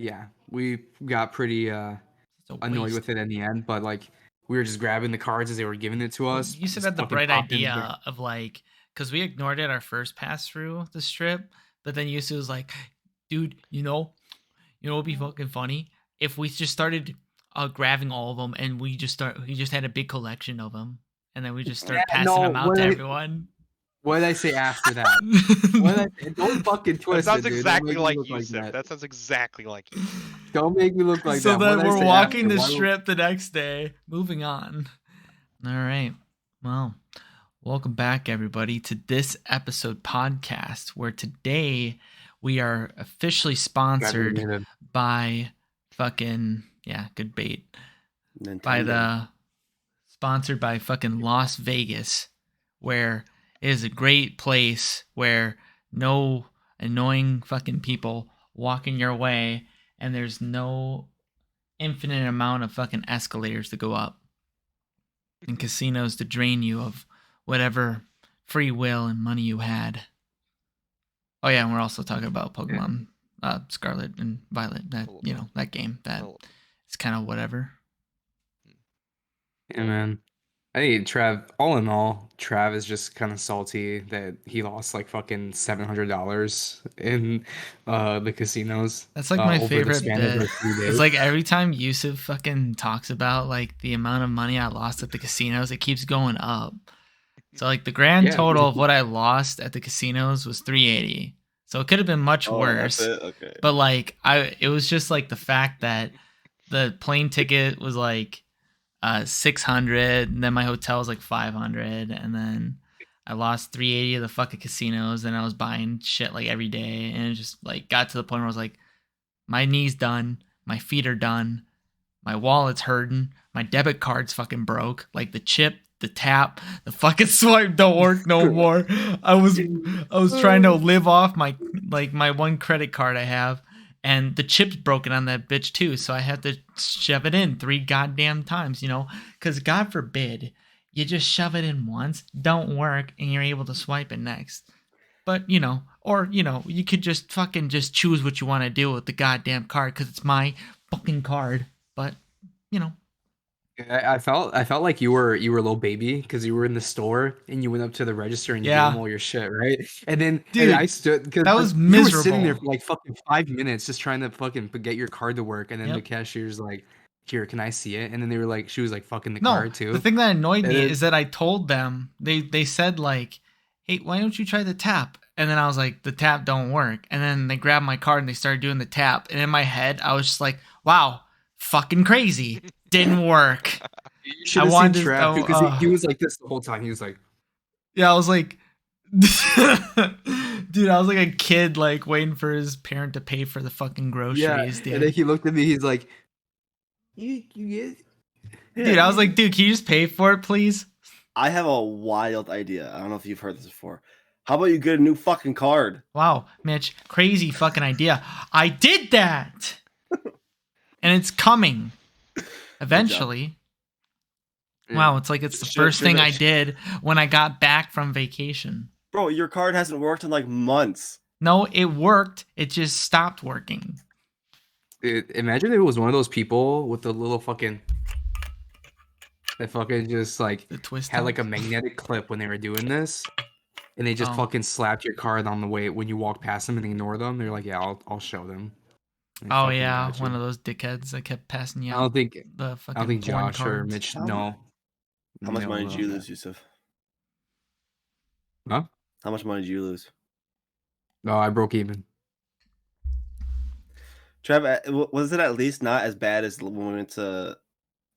yeah, we got pretty It's a annoyed waste. with it in the end, but like we were just grabbing the cards as they were giving it to Well, us. Yossef Just had the fucking bright popping the idea of like, because we ignored it our first pass through the strip, but then Yossef was like, dude, what'd be fucking funny if we just started grabbing all of them and we just had a big collection of them, and then we just Yeah, start passing no, them out to everyone. what did I say after that? What did I say? Don't fucking That twist sounds it, dude. Don't exactly make me like look like Yossef. that. That sounds exactly like Yossef. Don't make me look like So that. What then did I we're say walking after? the Why strip the next day. Moving on. All right. Well, welcome back, everybody, to this episode podcast where today we are officially sponsored by fucking, yeah, good bait. Nintendo. Sponsored by fucking Las Vegas, where it is a great place where no annoying fucking people walk in your way and there's no infinite amount of fucking escalators to go up and casinos to drain you of whatever free will and money you had. Oh yeah, and we're also talking about Pokemon Scarlet and Violet. That that game that it's kind of whatever. Yeah, man. I think Trav, all in all, Trav is just kind of salty that he lost like fucking $700 in the casinos. That's like my over the favorite span of bit. those 3 days. It's like every time Yossef fucking talks about like the amount of money I lost at the casinos, it keeps going up. So like the grand total of what I lost at the casinos was $380. So it could have been much worse. That's it? Okay. But like it was just like the fact that the plane ticket was like $600, and then my hotel was like $500, and then I lost $380 of the fucking casinos, and I was buying shit like every day, and it just like got to the point where I was like, my knee's done, my feet are done, my wallet's hurting, my debit card's fucking broke, like the chip, the tap, the fucking swipe don't work no more. I was trying to live off my one credit card I have, and the chip's broken on that bitch too, so I had to shove it in 3 goddamn times, because God forbid you just shove it in once, don't work, and you're able to swipe it next. But you could just fucking just choose what you want to do with the goddamn card because it's my fucking card. But I felt like you were a little baby because you were in the store and you went up to the register and you gave them all your shit, right? And then dude, I stood because that was you miserable. were sitting there for like fucking 5 minutes just trying to fucking get your card to work, and then the cashier's like, "Here, can I see it?" And then they were like, she was like fucking the card too. The thing that annoyed me is that I told them they said like, "Hey, why don't you try the tap?" And then I was like, "The tap don't work." And then they grabbed my card and they started doing the tap. And in my head, I was just like, "Wow, fucking crazy, didn't work." You should have seen Trav because he was like this the whole time. He was like, "Yeah," I was like, dude, I was like a kid like waiting for his parent to pay for the fucking groceries. Dude. And then he looked at me. He's like, "You get." Dude, I was like, "Dude, can you just pay for it, please?" I have a wild idea. I don't know if you've heard this before. How about you get a new fucking card? Wow, Mitch, crazy fucking idea. I did that, and it's coming eventually. Wow, it's like it's the first thing I did when I got back from vacation. Bro, your card hasn't worked in like months. No, it worked. It just stopped working. Imagine if it was one of those people with the little fucking that fucking just like had like a magnetic clip when they were doing this, and they just fucking slapped your card on the way when you walk past them and ignore them. They're like, "Yeah, I'll show them." Oh yeah, one of those dickheads that kept passing you out. I don't think Josh cards. Or Mitch. No. How much money did you lose, Yossef? Huh? How much money did you lose? No, I broke even. Trav, was it at least not as bad as when we went to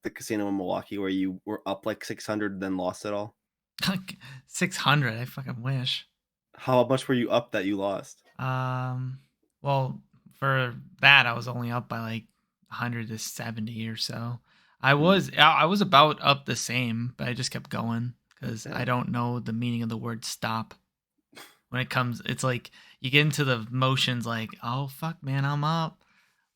the casino in Milwaukee where you were up like 600 then lost it all? 600? I fucking wish. How much were you up that you lost? Well, for that I was only up by like 170 or so. I was about up the same, but I just kept going because I don't know the meaning of the word stop. When it comes, it's like you get into the motions like, oh fuck man, I'm up.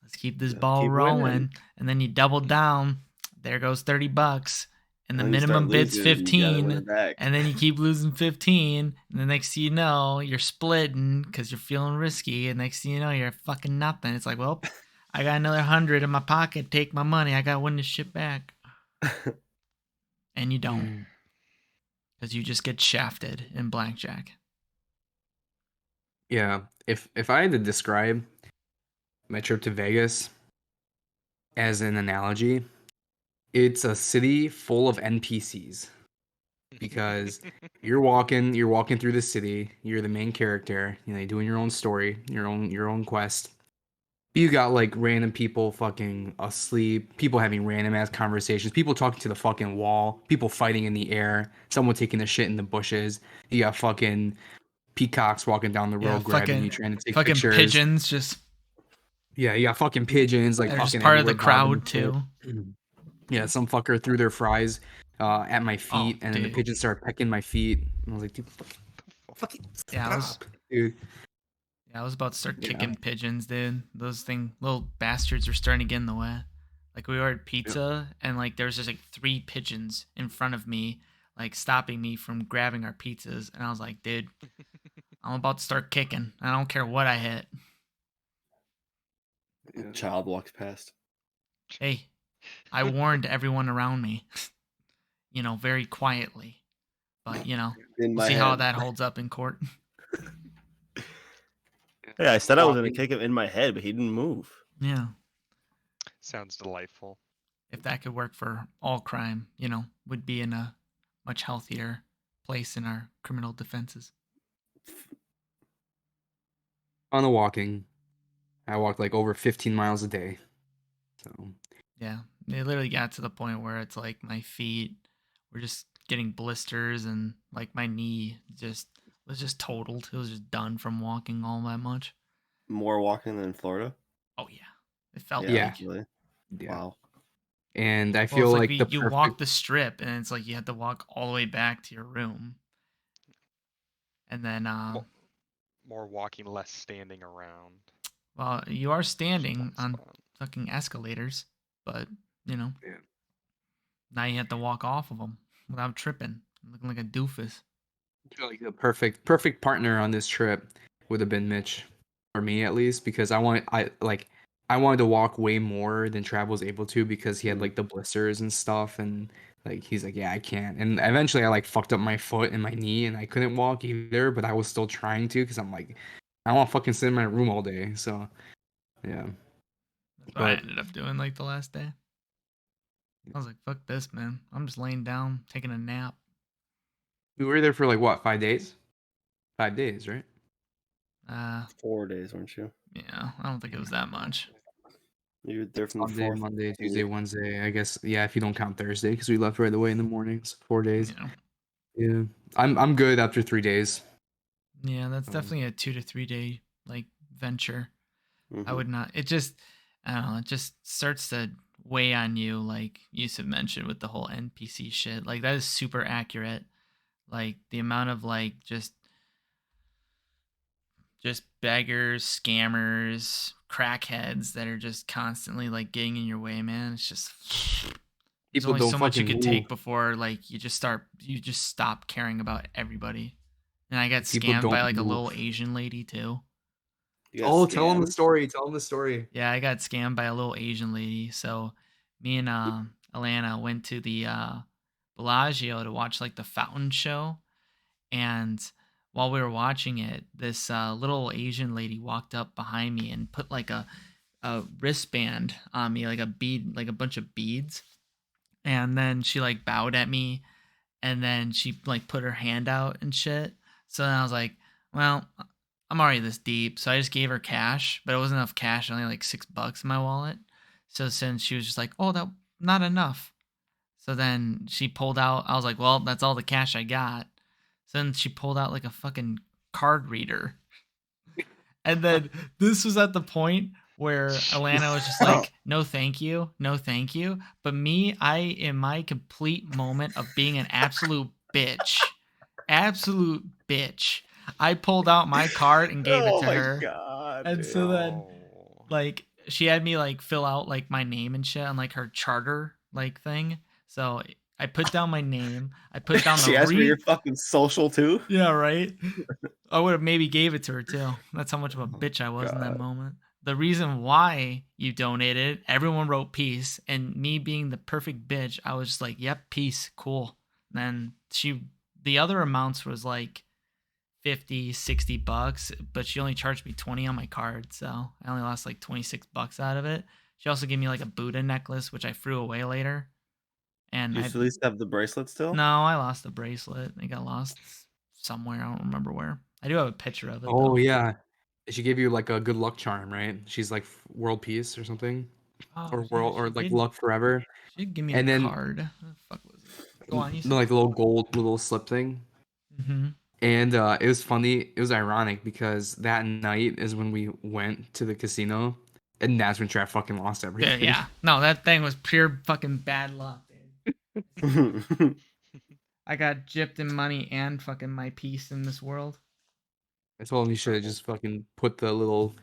Let's keep this ball rolling. Winning. And then you double down. There goes $30. And the minimum bid's 15. And then you keep losing 15. And the next thing you know, you're splitting because you're feeling risky. And next thing you know, you're fucking nothing. It's like, well, I got another 100 in my pocket. Take my money. I gotta win this shit back. And you don't, because you just get shafted in blackjack. Yeah. If I had to describe my trip to Vegas as an analogy, it's a city full of NPCs. Because you're walking through the city, you're the main character, you know, you're doing your own story, your own quest. You got like random people fucking asleep, people having random ass conversations, people talking to the fucking wall, people fighting in the air, someone taking a shit in the bushes. You got fucking peacocks walking down the road grabbing you, trying to take fucking pictures. pigeons just. Yeah, you got fucking pigeons like They're just fucking part of the everywhere, bobbing crowd and shit. too. Yeah, some fucker threw their fries at my feet, Oh, and then the dude. pigeons started pecking my feet. And I was like, dude, fucking stop, dude. Yeah, I was about to start kicking pigeons, dude. Those little bastards were starting to get in the way. Like, we ordered pizza, and like there was just like 3 pigeons in front of me, like stopping me from grabbing our pizzas. And I was like, dude, I'm about to start kicking. I don't care what I hit. Child walks past. Hey, I warned everyone around me, you know, very quietly. But, you know, we'll see how that holds up in court. Yeah, I said I was going to kick him in my head, but he didn't move. Yeah. Sounds delightful. If that could work for all crime, you know, we'd be in a much healthier place in our criminal defenses. On the walking, I walked like over 15 miles a day. So yeah, it literally got to the point where it's like my feet were just getting blisters, and like my knee was just totaled. It was just done from walking all that much. More walking than in Florida? Oh yeah, it felt like really? Yeah. Wow. And I feel like you walk the strip, and it's like you had to walk all the way back to your room, and then more walking, less standing around. Well, you are standing on fucking escalators, but you know, now you have to walk off of them without tripping, looking like a doofus. I feel like the perfect partner on this trip would have been Mitch, for me at least, because I wanted to walk way more than Trav was able to, because he had like the blisters and stuff, and like he's like, yeah, I can't. And eventually I like fucked up my foot and my knee, and I couldn't walk either, but I was still trying to, because I'm like, I want to fucking sit in my room all day. So yeah, that's what I ended up doing like the last day. I was like, fuck this, man. I'm just laying down, taking a nap. We were there for like what, 5 days? 5 days, right? 4 days, weren't you? Yeah, I don't think it was that much. You were there from Sunday, the 4th. Monday, Tuesday, Wednesday. I guess, yeah, if you don't count Thursday, because we left right away in the mornings. 4 days. Yeah, I'm good after 3 days. Yeah, that's definitely a 2 to 3 day like venture. Mm-hmm. I would not. It just, I don't know. It just starts to weigh on you, like Yossef mentioned with the whole NPC shit. Like that is super accurate. Like the amount of like just beggars, scammers, crackheads that are just constantly like getting in your way, man. It's just there's only so much you could take before like you just stop caring about everybody. And I got scammed by like a little Asian lady too. Oh, tell him the story. Yeah, I got scammed by a little Asian lady. So me and Alana went to the Bellagio to watch like the fountain show. And while we were watching it, this little Asian lady walked up behind me and put like a wristband on me, like a bead, like a bunch of beads. And then she like bowed at me, and then she like put her hand out and shit. So then I was like, well, I'm already this deep. So I just gave her cash, but it wasn't enough cash, only like $6 in my wallet. So since she was just like, oh, that not enough. So then she pulled out, I was like, well, that's all the cash I got. So then she pulled out like a fucking card reader. And then this was at the point where Alana was just like, no, thank you. No, thank you. But me, in my complete moment of being an absolute bitch, I pulled out my card and gave it to her. God, and so then like she had me like fill out like my name and shit on like her charter like thing. So I put down my name. I put down she asked for your fucking social too. Yeah, right. I would have maybe gave it to her too. That's how much of a bitch I was in that moment. the reason why you donated, everyone wrote peace, and me being the perfect bitch, I was just like, yep, peace, cool. And then the other amounts was like 50, 60 bucks, but she only charged me 20 on my card, so I only lost like 26 bucks out of it. She also gave me like a Buddha necklace, which I threw away later. And Do you at least have the bracelet still? No, I lost the bracelet. It got lost somewhere. I don't remember where. I do have a picture of it. Oh though. yeah, she gave you like a good luck charm, right? She's like world peace or something, or world or like luck forever. She did give me and a then card. What the fuck was it? Go on, you like the little gold little slip thing. Mm-hmm. And it was funny. It was ironic because that night is when we went to the casino, and that's when Trav fucking lost everything. Yeah. No, that thing was pure fucking bad luck, dude. I got gypped in money and fucking my peace in this world. I told him he should have just fucking put the little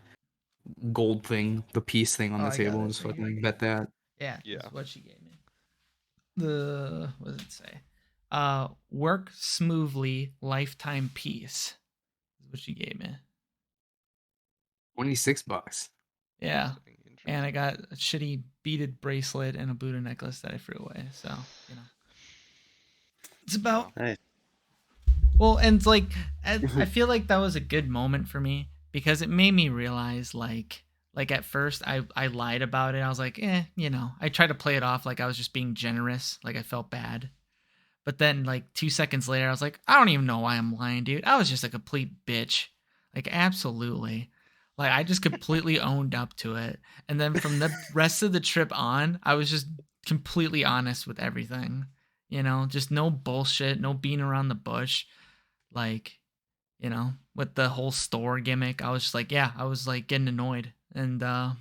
gold thing, the peace thing on the table and just fucking bet that. Yeah. That's what she gave me. What does it say? Work smoothly, lifetime peace. Is what she gave me. $26. Yeah. And I got a shitty beaded bracelet and a Buddha necklace that I threw away. So, it's about. Nice. Well, and it's like, I feel like that was a good moment for me because it made me realize, like at first I lied about it. I was like, I tried to play it off like I was just being generous. Like I felt bad. But then like 2 seconds later, I was like, I don't even know why I'm lying, dude. I was just a complete bitch. Like, absolutely. Like, I just completely owned up to it. And then from the rest of the trip on, I was just completely honest with everything. Just no bullshit, no beating around the bush. Like, with the whole store gimmick, I was just like, I was like getting annoyed. And I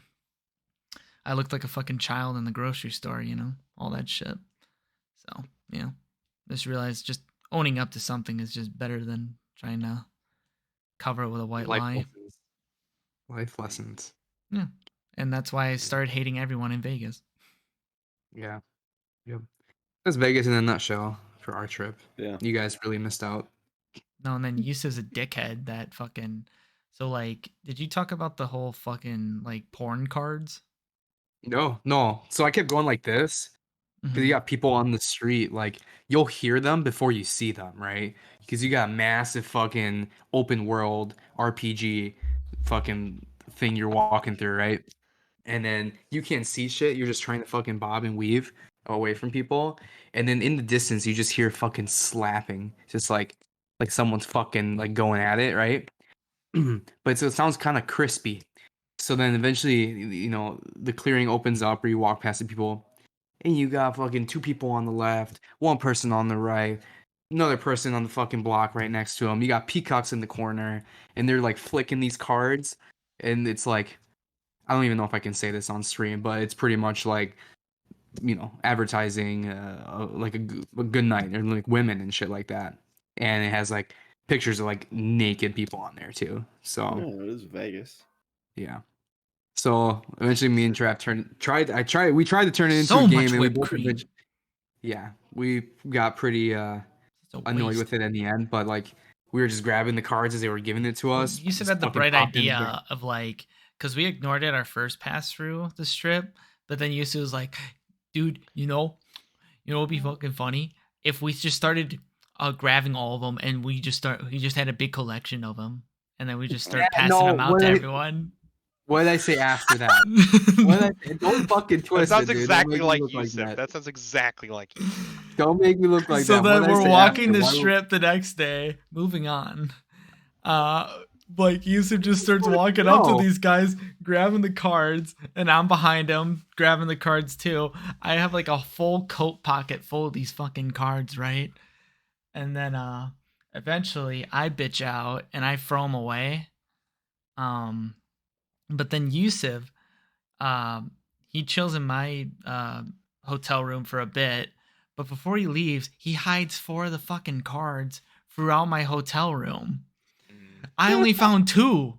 looked like a fucking child in the grocery store, all that shit. So, just realized just owning up to something is just better than trying to cover it with a white lie. Life lessons. Yeah. And that's why I started hating everyone in Vegas. Yeah. Yep. That's Vegas in a nutshell for our trip. Yeah. You guys really missed out. No, and then Yossef's a dickhead that fucking. So, like, did you talk about the whole fucking, like, porn cards? No. So I kept going like this. Because you got people on the street, like, you'll hear them before you see them, right? Because you got massive fucking open world RPG fucking thing you're walking through, right? And then you can't see shit. You're just trying to fucking bob and weave away from people. And then in the distance, you just hear fucking slapping. Just like someone's fucking like going at it, right? But so it sounds kind of crispy. So then eventually, the clearing opens up where you walk past the people. And you got fucking 2 people on the left, 1 person on the right, another person on the fucking block right next to them. You got peacocks in the corner, and they're like flicking these cards. And it's like, I don't even know if I can say this on stream, but it's pretty much like, advertising like a good night or like women and shit like that. And it has like pictures of like naked people on there too. So it is Vegas. Yeah. So eventually, me and Trav we tried to turn it into So a game, much and we whipped both cream. we got pretty annoyed waste. with it in the end. But like, we were just grabbing the cards as they were giving it to us. Yossef just had the fucking bright popping the- idea of like, because we ignored it our first pass through the strip, but then Yossef was like, dude, what would be fucking funny if we just started grabbing all of them and we just had a big collection of them, and then we just start passing them out to everyone. What did I say after that? Don't fucking twist That sounds it, dude. exactly like Yossef. Yossef. That sounds exactly like Yossef. Don't make me look like So that. then we're walking the strip the next day, moving on. Like Yossef just starts walking up to these guys, grabbing the cards, and I'm behind him, grabbing the cards too. I have like a full coat pocket full of these fucking cards, right? And then eventually I bitch out and I throw them away. But then Yossef, he chills in my hotel room for a bit, but before he leaves, he hides 4 of the fucking cards throughout my hotel room. I only found 2.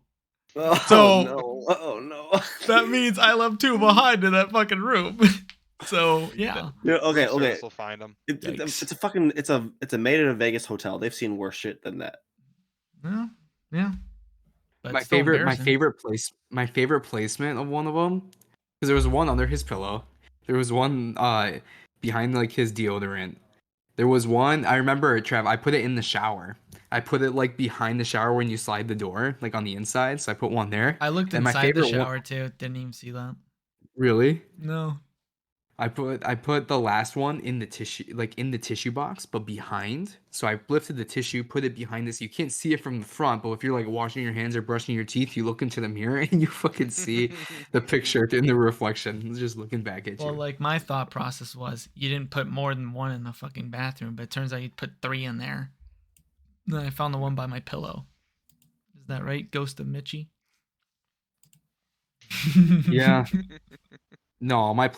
Oh no. That means I left 2 behind in that fucking room. So yeah. Okay. We'll find them. It's a made in a Vegas hotel. They've seen worse shit than that. Yeah. but my still favorite embarrassing. my favorite placement of one of them, because there was one under his pillow, there was one behind like his deodorant, there was one I remember, Trav, I put it in the shower. I put it like behind the shower when you slide the door, like on the inside, so I put one there. I looked And my inside the favorite one, shower too. Didn't even see that. really, No. I put the last one in the tissue, like in the tissue box, but behind. So I lifted the tissue, put it behind this. You can't see it from the front, but if you're like washing your hands or brushing your teeth, you look into the mirror and you fucking see the picture in the reflection. It's just looking back at Well, you. like my thought process was you didn't put more than one in the fucking bathroom, but it turns out you put 3 in there. Then I found the one by my pillow. Is that right, Ghost of Mitchie? Yeah. No, my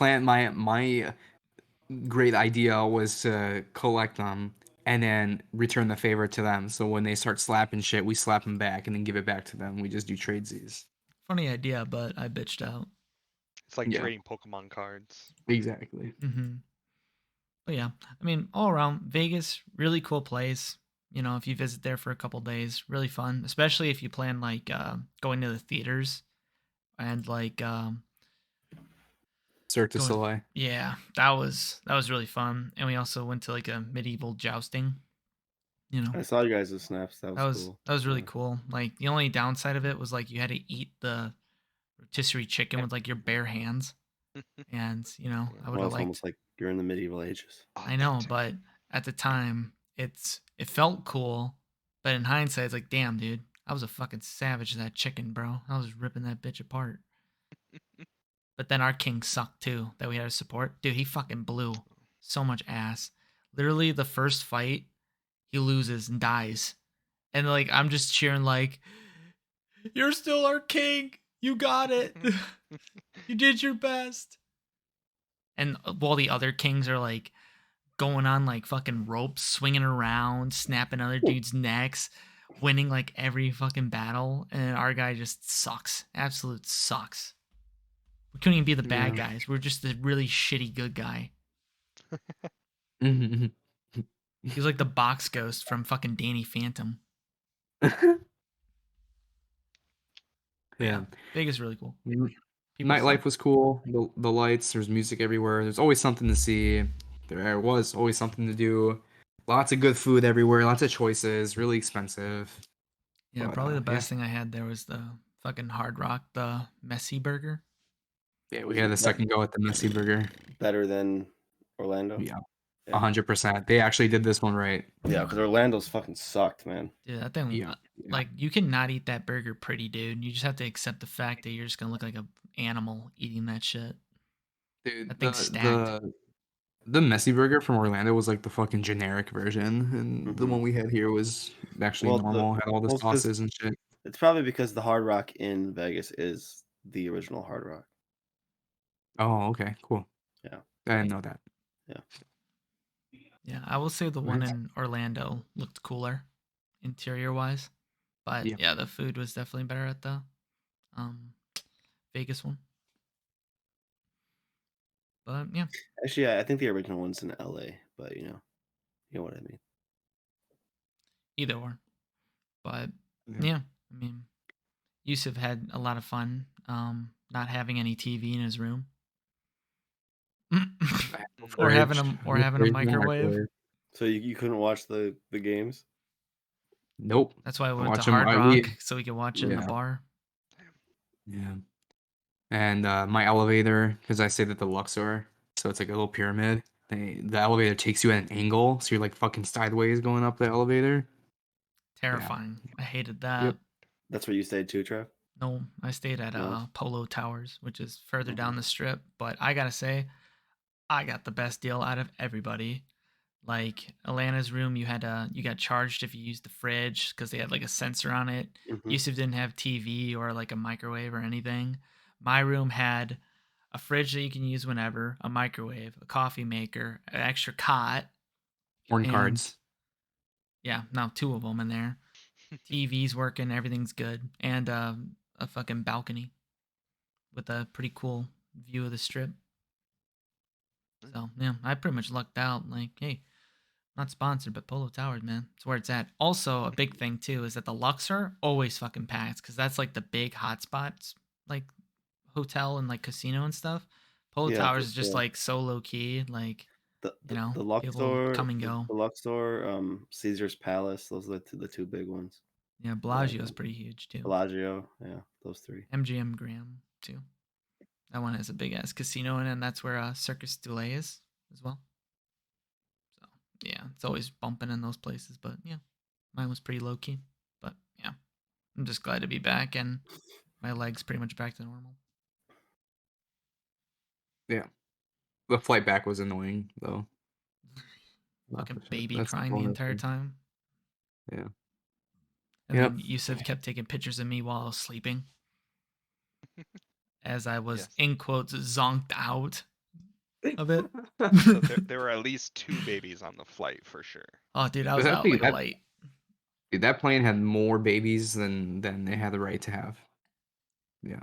great idea was to collect them and then return the favor to them. So when they start slapping shit, we slap them back and then give it back to them. We just do tradesies. Funny idea, but I bitched out. It's like Yeah. trading Pokemon cards. Exactly. But yeah, I mean, all around Vegas, really cool place. You know, if you visit there for a couple days, really fun, especially if you plan like going to the theaters and like Cirque du going. Soleil. Yeah, that was really fun, and we also went to like a medieval jousting. You know, I saw you guys' snaps. That that was was cool. that was really Yeah. cool. Like the only downside of it was like you had to eat the rotisserie chicken with like your bare hands, and you know I would Well, have it's almost liked. like you're in the medieval ages. I know, but at the time, it felt cool, but in hindsight, it's like, damn, dude, I was a fucking savage to that chicken, bro. I was ripping that bitch apart. But then our king sucked too, that we had to support. Dude, he fucking blew so much ass. Literally, the first fight, he loses and dies, and like I'm just cheering like, "You're still our king. You got it. You did your best." And while the other kings are like going on like fucking ropes, swinging around, snapping other dudes' necks, winning like every fucking battle, and our guy just sucks. Absolute sucks. We couldn't even be the bad Yeah. guys. We are just the really shitty good guy. Mhm. He was like the box ghost from fucking Danny Phantom. But yeah, Yeah. Vegas is really cool. Mm, People suck. Nightlife was cool. The lights, there's music everywhere. There's always something to see. There was always something to do. Lots of good food everywhere. Lots of choices. Really expensive. Yeah, But probably the yeah. best thing I had there was the fucking Hard Rock, the messy burger. Yeah, we Was had it a second go at the Messy Burger. better than Orlando? Yeah. Yeah. 100%. They actually did this one right. Yeah, because Orlando's fucking sucked, man. Dude, that thing, Yeah. Yeah. like, you cannot eat that burger pretty, dude. You just have to accept the fact that you're just gonna look like a animal eating that shit. Dude, That thing's stacked. the Messy Burger from Orlando was like the fucking generic version, and the Hmm. one we had here was actually Well, normal, had all the because sauces and shit. it's probably because the Hard Rock in Vegas is the original Hard Rock. Oh, okay, cool. Yeah. I didn't know that. Yeah. Yeah, I will say the one Nice. in Orlando looked cooler, interior wise. But Yeah. yeah, the food was definitely better at the um Vegas one. But yeah, Actually, I think the original one's in LA, but you know what I mean. either or. But Yeah. yeah, I mean, Yusuf had a lot of fun not having any TV in his room. or having Fridge, a fridge, and microwave. So you couldn't watch the games? Nope. That's why we I went to watch them. Hard Rock so we could watch it in the Yeah, bar. yeah. And my elevator, because I stayed at the Luxor, so it's like a little pyramid. The elevator takes you at an angle, so you're like fucking sideways going up the elevator. Yeah. Terrifying. I hated that. Yep. That's where you stayed too, Trav? No, I stayed at No. Polo Towers, which is further Mhm. down the strip. But I gotta say, I got the best deal out of everybody. Like Alana's room, you got charged if you used the fridge because they had like a sensor on it. Mhm. Yusuf didn't have TV or like a microwave or anything. My room had a fridge that you can use whenever, a microwave, a coffee maker, an extra cot, Horn and cards. yeah, now 2 of them in there. TV's working, everything's good, and a fucking balcony with a pretty cool view of the strip. So yeah, I pretty much lucked out. Like, hey, Not sponsored, but Polo Towers, man. It's where it's at. Also, a big thing too is that the Luxor always fucking packed because that's like the big hotspots, like hotel and like casino and stuff. Polo Towers is just like so low key, like the people Luxor, come and go. the Luxor, Caesar's Palace. Those are the two big ones. Yeah, Bellagio's pretty huge too. Bellagio, yeah, those three. MGM Grand too. That one has a big ass casino in it, and that's where Circus du Soleil is as well. So yeah, it's always bumping in those places, but yeah, mine was pretty low key. But yeah, I'm just glad to be back, and my leg's pretty much back to normal. Yeah, the flight back was annoying though. Fucking baby crying the entire time. Yeah. And then Yossef kept taking pictures of me while I was sleeping. As I was, in quotes, zonked out of it. So there were at least 2 babies on the flight for sure. Oh, dude, I was out like a light. Dude, that plane had more babies than they had the right to have. Yeah.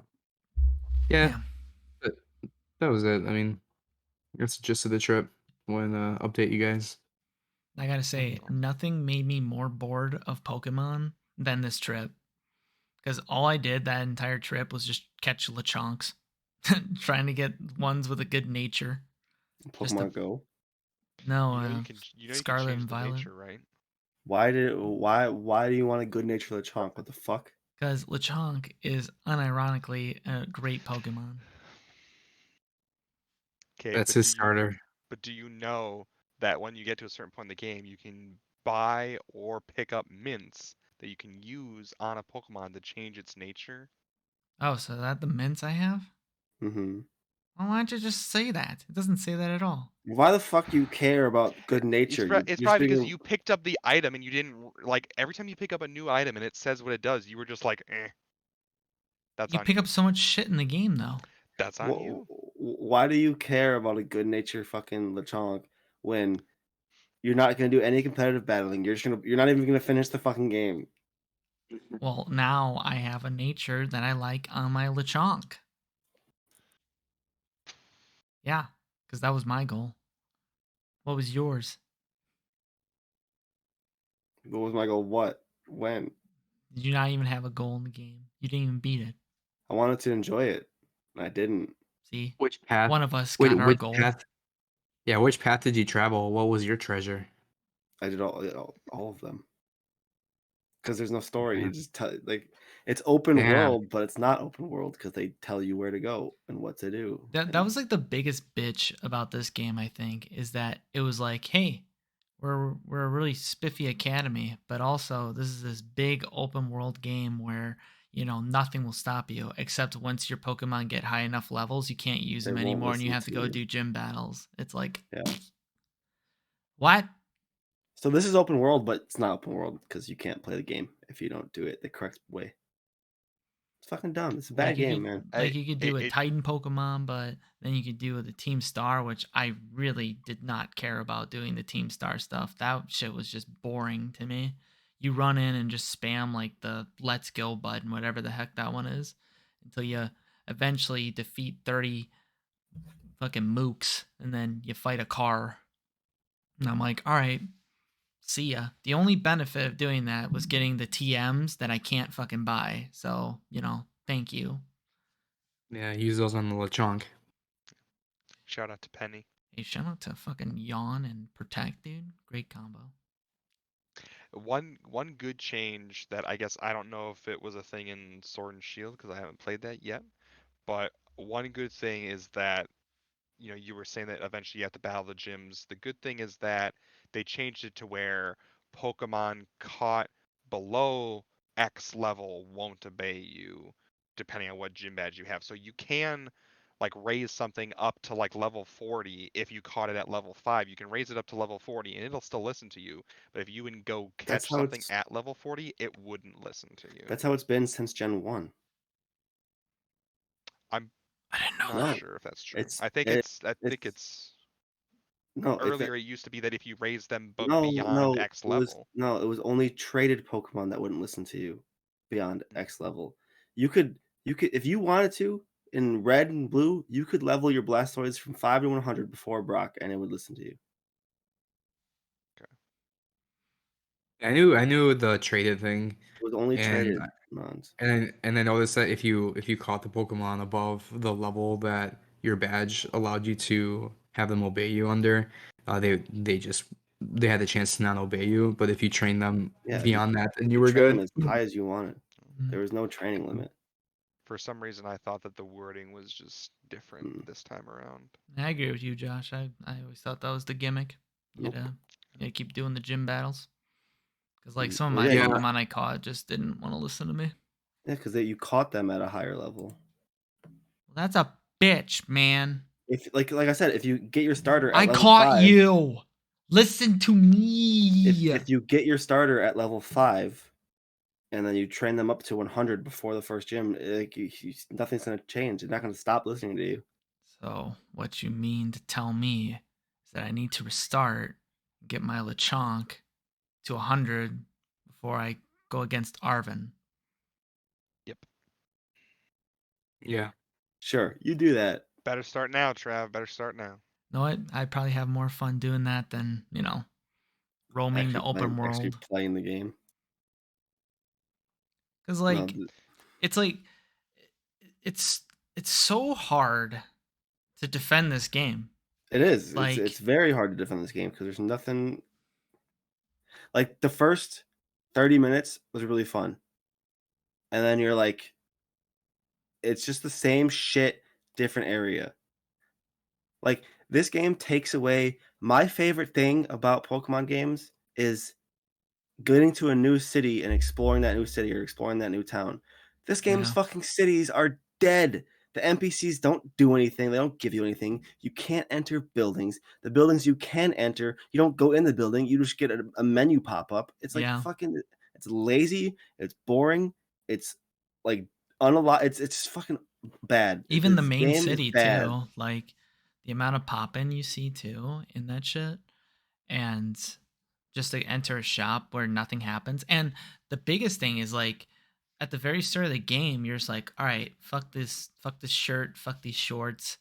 Yeah. That was it. I mean, that's the gist of the trip. When update you guys. I gotta say, nothing made me more bored of Pokemon than this trip. Because all I did that entire trip was just catch Lechonks. Trying to get ones with a good nature. Pokemon Go? No, you know Scarlet you can and Violet. nature, right? Why do you want a good nature Lechonk? What the fuck? Because Lechonk is unironically a great Pokemon. Okay, that's his starter. But do you know that when you get to a certain point in the game, you can buy or pick up mints that you can use on a Pokemon to change its nature? Oh, so that the mints I have? Mm-hmm. Well, why don't you just say that? It doesn't say that at all. Why the fuck you care about good nature? It's probably because you picked up the item and you didn't like every time you pick up a new item and it says what it does, you were just like, eh. That's you pick up so much shit in the game though. That's on you. Why do you care about a good nature fucking Lechonk when you're not gonna do any competitive battling? You're not even gonna finish the fucking game. Well, now I have a nature that I like on my Lechonk. Yeah, because that was my goal. What was yours? What was my goal? What? When? Did you not even have a goal in the game? You didn't even beat it. I wanted to enjoy it. I didn't. See? Which path? One of us got our goal. Path? Yeah, which path did you travel? What was your treasure? I did all of them. Because there's no story. You just it's open world, but it's not open world because they tell you where to go and what to do. That was like the biggest bitch about this game, I think, is that it was like, hey, we're a really spiffy academy, but also this is this big open world game where nothing will stop you except once your Pokemon get high enough levels, you can't use them anymore, and you have to go do gym battles. It's like, what? So this is open world, but it's not open world because you can't play the game if you don't do it the correct way. It's fucking dumb. It's a bad game, man. Like you could do a Titan Pokemon, but then you could do the Team Star, which I really did not care about doing the Team Star stuff. That shit was just boring to me. You run in and just spam like the Let's Go button, whatever the heck that one is, until you eventually defeat 30 fucking mooks, and then you fight a car. And I'm like, all right, see ya. The only benefit of doing that was getting the TMs that I can't fucking buy. So, thank you. Yeah, use those on the Lechonk. Shout out to Penny. Hey, shout out to fucking Yawn and Protect, dude. Great combo. One good change that I guess I don't know if it was a thing in Sword and Shield because I haven't played that yet, but one good thing is that you were saying that eventually you have to battle the gyms. The good thing is that they changed it to where Pokemon caught below X level won't obey you, depending on what gym badge you have. So you can like raise something up to like level 40 if you caught it at level 5. You can raise it up to level 40 and it'll still listen to you. But if you would go catch something at level 40, it wouldn't listen to you. That's how it's been since Gen 1. I didn't know. Not sure if that's true. I think it's no. Earlier, it used to be that if you raise them beyond X level. It was only traded Pokemon that wouldn't listen to you beyond X level. You could, if you wanted to, in Red and Blue, you could level your Blastoise from 5 to 100 before Brock, and it would listen to you. Okay. I knew the traded thing, It was only and traded mons. and I noticed that if you caught the Pokemon above the level that your badge allowed you to have them obey you under, they had the chance to not obey you. But if you train them Yeah, beyond that, then you you could were train them good. as high as you wanted. Mm. There was no training limit. For some reason, I thought that the wording was just different this time around. I agree with you, Josh. I always thought that was the gimmick. You Nope. gotta keep doing the gym battles. Because like some of Well, my yeah. Pokemon I caught just didn't want to listen to me. Yeah, because you caught them at a higher level. Well, that's a bitch, man. If like I said, if you get your starter at I level caught 5, you. Listen to me. if you get your starter at level 5, and then you train them up to 100 before the first gym, like nothing's gonna change. They're not gonna stop listening to you. So what you mean to tell me is that I need to restart, get my Lechonk to 100 before I go against Arvin. Yep. Yeah. Sure, you do that. Better start now, Trav. Better start now. You know what? I'd probably have more fun doing that than, roaming the open Actually world. playing the game. Because No, like it's like it's so hard to defend this game. it is. Like It's very hard to defend this game because there's nothing. Like the first 30 minutes was really fun, and then you're like, it's just the same shit, different area. Like this game takes away my favorite thing about Pokemon games is getting to a new city and exploring that new city or exploring that new town. This game's Yeah. fucking cities are dead. The NPCs don't do anything. They don't give you anything. You can't enter buildings. The buildings you can enter, you don't go in the building. You just get a menu pop up. It's like fucking. It's lazy. It's boring. It's like It's fucking bad. Even the This main game is city bad. too. Like the amount of poppin you see too in that shit. And just to enter a shop where nothing happens. And the biggest thing is like at the very start of the game, you're just like, all right, fuck this shirt, fuck these shorts,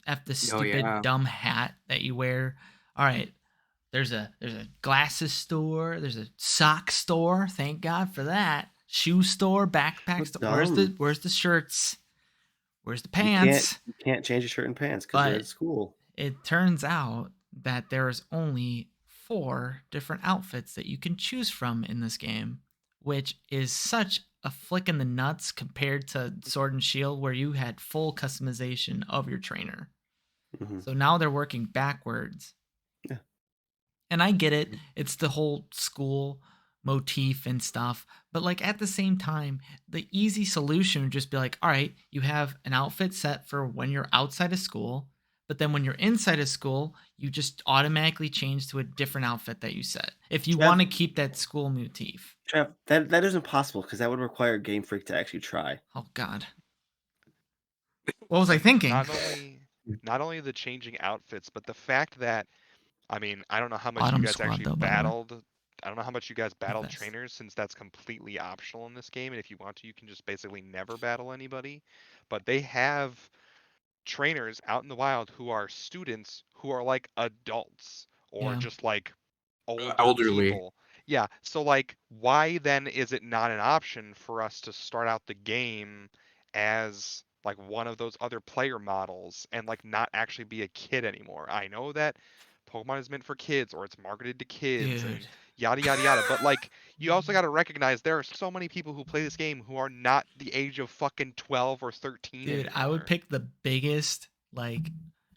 f this Oh, stupid yeah. dumb hat that you wear. All right, there's a glasses store, there's a sock store. Thank God for that. Shoe store, backpack store. Where's the shirts? Where's the pants? You can't change your shirt and pants because you're But at school. it turns out that there's only 4 different outfits that you can choose from in this game, which is such a flick in the nuts compared to Sword and Shield, where you had full customization of your trainer. Mhm. So now they're working backwards. Yeah. And I get it. It's the whole school motif and stuff. But like at the same time, the easy solution would just be like, all right, you have an outfit set for when you're outside of school. But then when you're inside of school, you just automatically change to a different outfit that you set. If you want to keep that school motif. Trav, that isn't possible because that would require Game Freak to actually try. Oh God. What was I thinking? Not only the changing outfits, but the fact that I mean, I don't know how much Autumn you guys Squad, actually though, by the way. battled. I don't know how much you guys battled Vest. trainers since that's completely optional in this game. And if you want to, you can just basically never battle anybody. But they have trainers out in the wild who are students who are like adults or Yeah. just like older Elderly. people. Yeah. So like, why then is it not an option for us to start out the game as like one of those other player models and like not actually be a kid anymore? I know that Pokemon is meant for kids or it's marketed to kids and Dude. yada yada yada. But like, you also got to recognize there are so many people who play this game who are not the age of fucking 12 or 13 Dude, anymore. I would pick the biggest, like,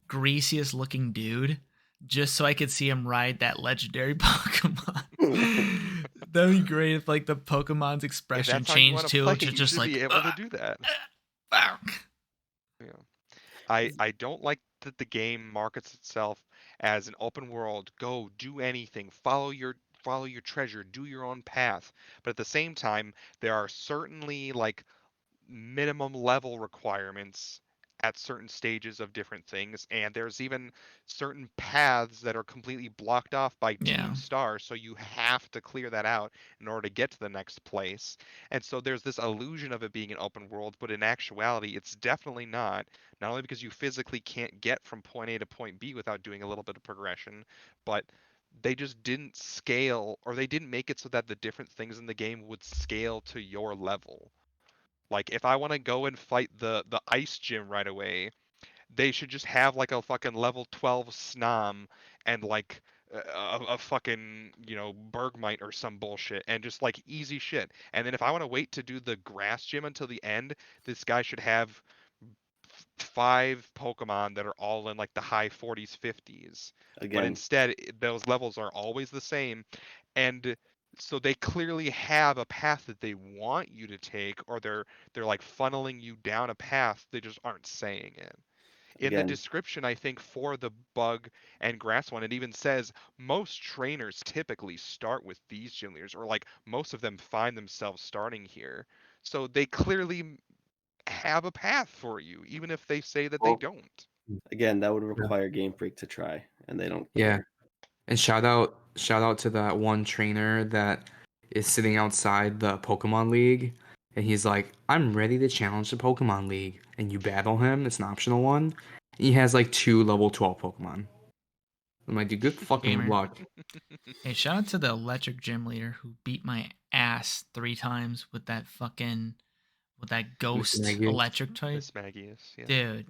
greasiest looking dude just so I could see him ride that legendary Pokemon. That'd be great if like the Pokemon's expression changed too, to just like be able to do that. Yeah. I don't like that the game markets itself as an open world. Go do anything, follow your treasure, do your own path. But at the same time, there are certainly like minimum level requirements at certain stages of different things, and there's even certain paths that are completely blocked off by Team Star, so you have to clear that out in order to get to the next place. And so there's this illusion of it being an open world, but in actuality it's definitely not. Not only because you physically can't get from point A to point B without doing a little bit of progression, but they just didn't scale, or they didn't make it so that the different things in the game would scale to your level. Like if I want to go and fight the ice gym right away, they should just have like a fucking level 12 Snom and like a fucking, Bergmite or some bullshit, and just like easy shit. And then if I want to wait to do the grass gym until the end, this guy should have 5 Pokemon that are all in like the high 40s, 50s. But Again, instead, those levels are always the same. And so they clearly have a path that they want you to take, or they're like funneling you down a path, they just aren't saying it. In the again, description, I think for the bug and grass one, it even says most trainers typically start with these gym leaders, or like most of them find themselves starting here. So they clearly have a path for you, even if they say that they don't. again, that would require Game Freak to try, and they don't Yeah. care. And shout out to that one trainer that is sitting outside the Pokemon League, and he's like, "I'm ready to challenge the Pokemon League," and you battle him. It's an optional one. He has like 2 level 12 Pokemon. I'm like, dude, good fucking Gamer. luck. Hey, shout out to the electric gym leader who beat my ass 3 times with that ghost Maggie. electric type. Miss Magius, yeah. Dude,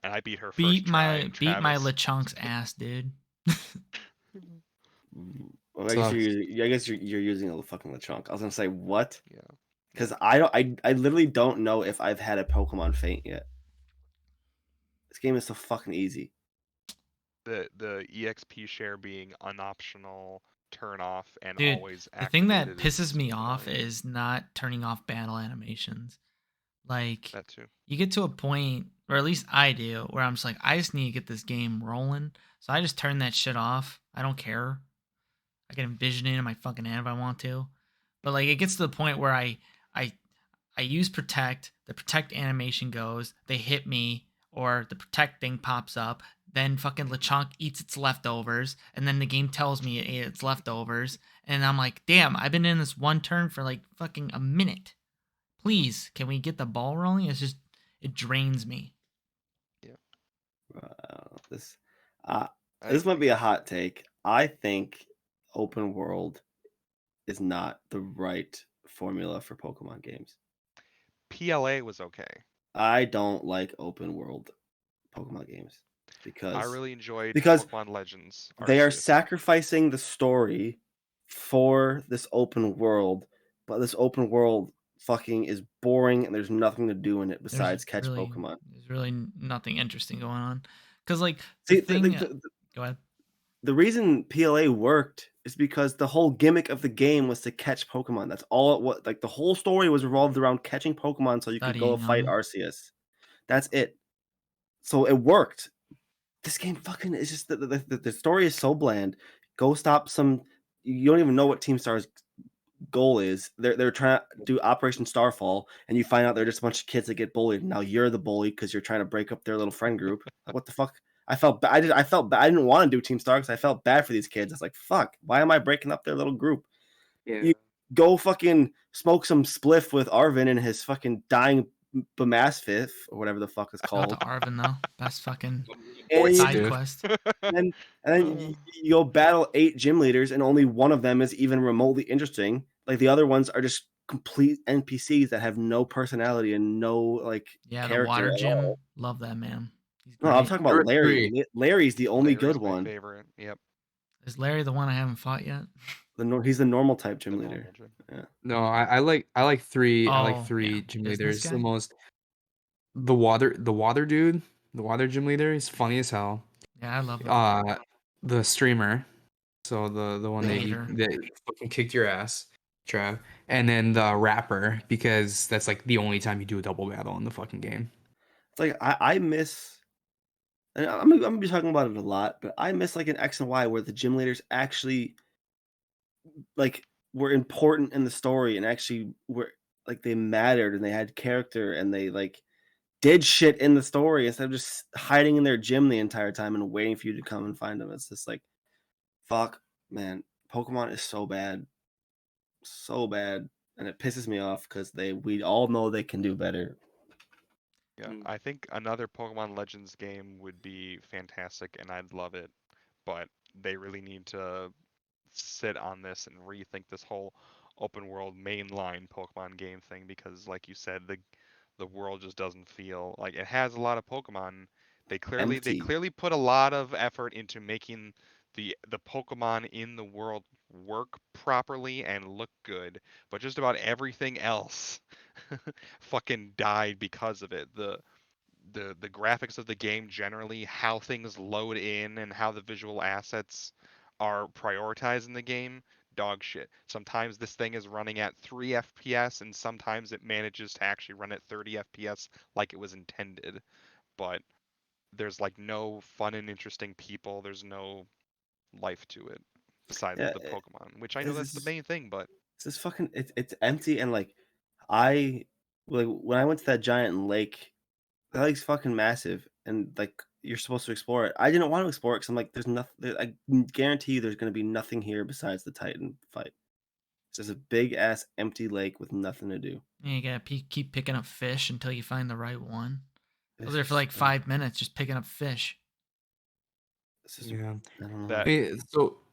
And I beat her first beat try. my Travis. Lechunk's ass, dude. Well, I guess you're using a fucking Lechonk. I was gonna say what? Yeah. Because I literally don't know if I've had a Pokemon faint yet. This game is so fucking easy. The EXP share being unoptional, turn off, and Dude, always the thing that activated pisses is me off annoying. is not turning off battle animations. Like, That too. you get to a point, or at least I do, where I'm just like, I just need to get this game rolling. So I just turn that shit off. I don't care. I can envision it in my fucking head if I want to. But like, it gets to the point where I use protect. The protect animation goes. They hit me, or the protect thing pops up. Then fucking Lechonk eats its leftovers, and then the game tells me it ate its leftovers, and I'm like, damn, I've been in this one turn for like fucking a minute. Please, can we get the ball rolling? It drains me. Yeah. This might be a hot take. I think open world is not the right formula for Pokemon games. PLA was okay. I don't like open world Pokemon games because I really enjoyed because Pokemon Legends. they are Arceus. sacrificing the story for this open world, but this open world fucking is boring and there's nothing to do in it besides catch Pokemon. There's really nothing interesting going on. Because like See, go ahead. The reason PLA worked is because the whole gimmick of the game was to catch Pokemon. That's all it was. Like the whole story was revolved around catching Pokemon so you could go fight Arceus. That's it. So it worked. This game fucking is just the story is so bland. Go stop some. You don't even know what Team Star's goal is. They're trying to do Operation Starfall, and you find out they're just a bunch of kids that get bullied. Now you're the bully because you're trying to break up their little friend group. What the fuck? I felt bad. I felt bad. I didn't want to do Team Star because I felt bad for these kids. I was like, fuck, why am I breaking up their little group? Yeah. You go fucking smoke some spliff with Arvin and his fucking dying Bamasfith or whatever the fuck it's Not called. to Arvin though. Best fucking And side quest. and then you go battle 8 gym leaders, and only one of them is even remotely interesting. Like the other ones are just complete NPCs that have no personality and no like character. The water at gym. all. Love that man. He's No, great. I'm talking about Larry. Larry's the only good my one. favorite. Yep. Is Larry the one I haven't fought yet? He's the normal type gym leader. Yeah. No, I like 3. I like Oh, 3 yeah. gym Business leaders. guy? The most the water dude, the water gym leader. He's funny as hell. Yeah, I love him. The streamer. So the one that fucking kicked your ass, Trav, and then the rapper, because that's like the only time you do a double battle in the fucking game. It's like I miss, and I'm gonna be talking about it a lot, but I miss like an X and Y where the gym leaders actually like were important in the story and actually were like they mattered and they had character and they like did shit in the story instead of just hiding in their gym the entire time and waiting for you to come and find them. It's just like, fuck, man, Pokemon is so bad, and it pisses me off because we all know they can do better. Yeah, I think another Pokemon Legends game would be fantastic, and I'd love it. But they really need to sit on this and rethink this whole open world mainline Pokemon game thing, because like you said, the world just doesn't feel like it has a lot of Pokemon. They Empty. clearly put a lot of effort into making the Pokemon in the world work properly and look good, but just about everything else fucking died because of it. The graphics of the game generally, how things load in and how the visual assets are prioritized in the game, dog shit. Sometimes this thing is running at 3 FPS and sometimes it manages to actually run at 30 FPS like it was intended. But there's like no fun and interesting people. There's no life to it besides Yeah, the Pokemon, which I know it's, that's the it's main thing, but just fucking. It's empty and like I like when I went to that giant lake. That lake's fucking massive, and like you're supposed to explore it. I didn't want to explore it because I'm like, there's nothing. I guarantee you, there's going to be nothing here besides the Titan fight. It's just a big ass empty lake with nothing to do. And you gotta keep picking up fish until you find the right one. I was It's there for just, like 5 minutes just picking up fish. it's just Yeah. I don't know. that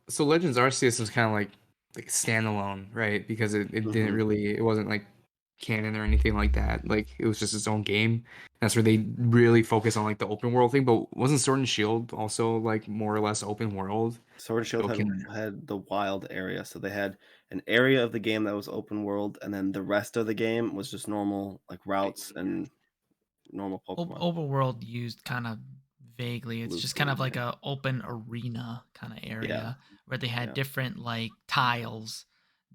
So Legends Arceus was kind of like standalone, right? Because it didn't Mhm. really, it wasn't like canon or anything like that. Like it was just its own game. That's where they really focus on like the open world thing. But wasn't Sword and Shield also like more or less open world? Sword and Shield Joking. had the wild area, so they had an area of the game that was open world, and then the rest of the game was just normal like routes and normal Pokemon. Overworld used kind of vaguely. It's just kind Loosely, of like yeah. a open arena kind of Yeah, area where they had yeah. different like tiles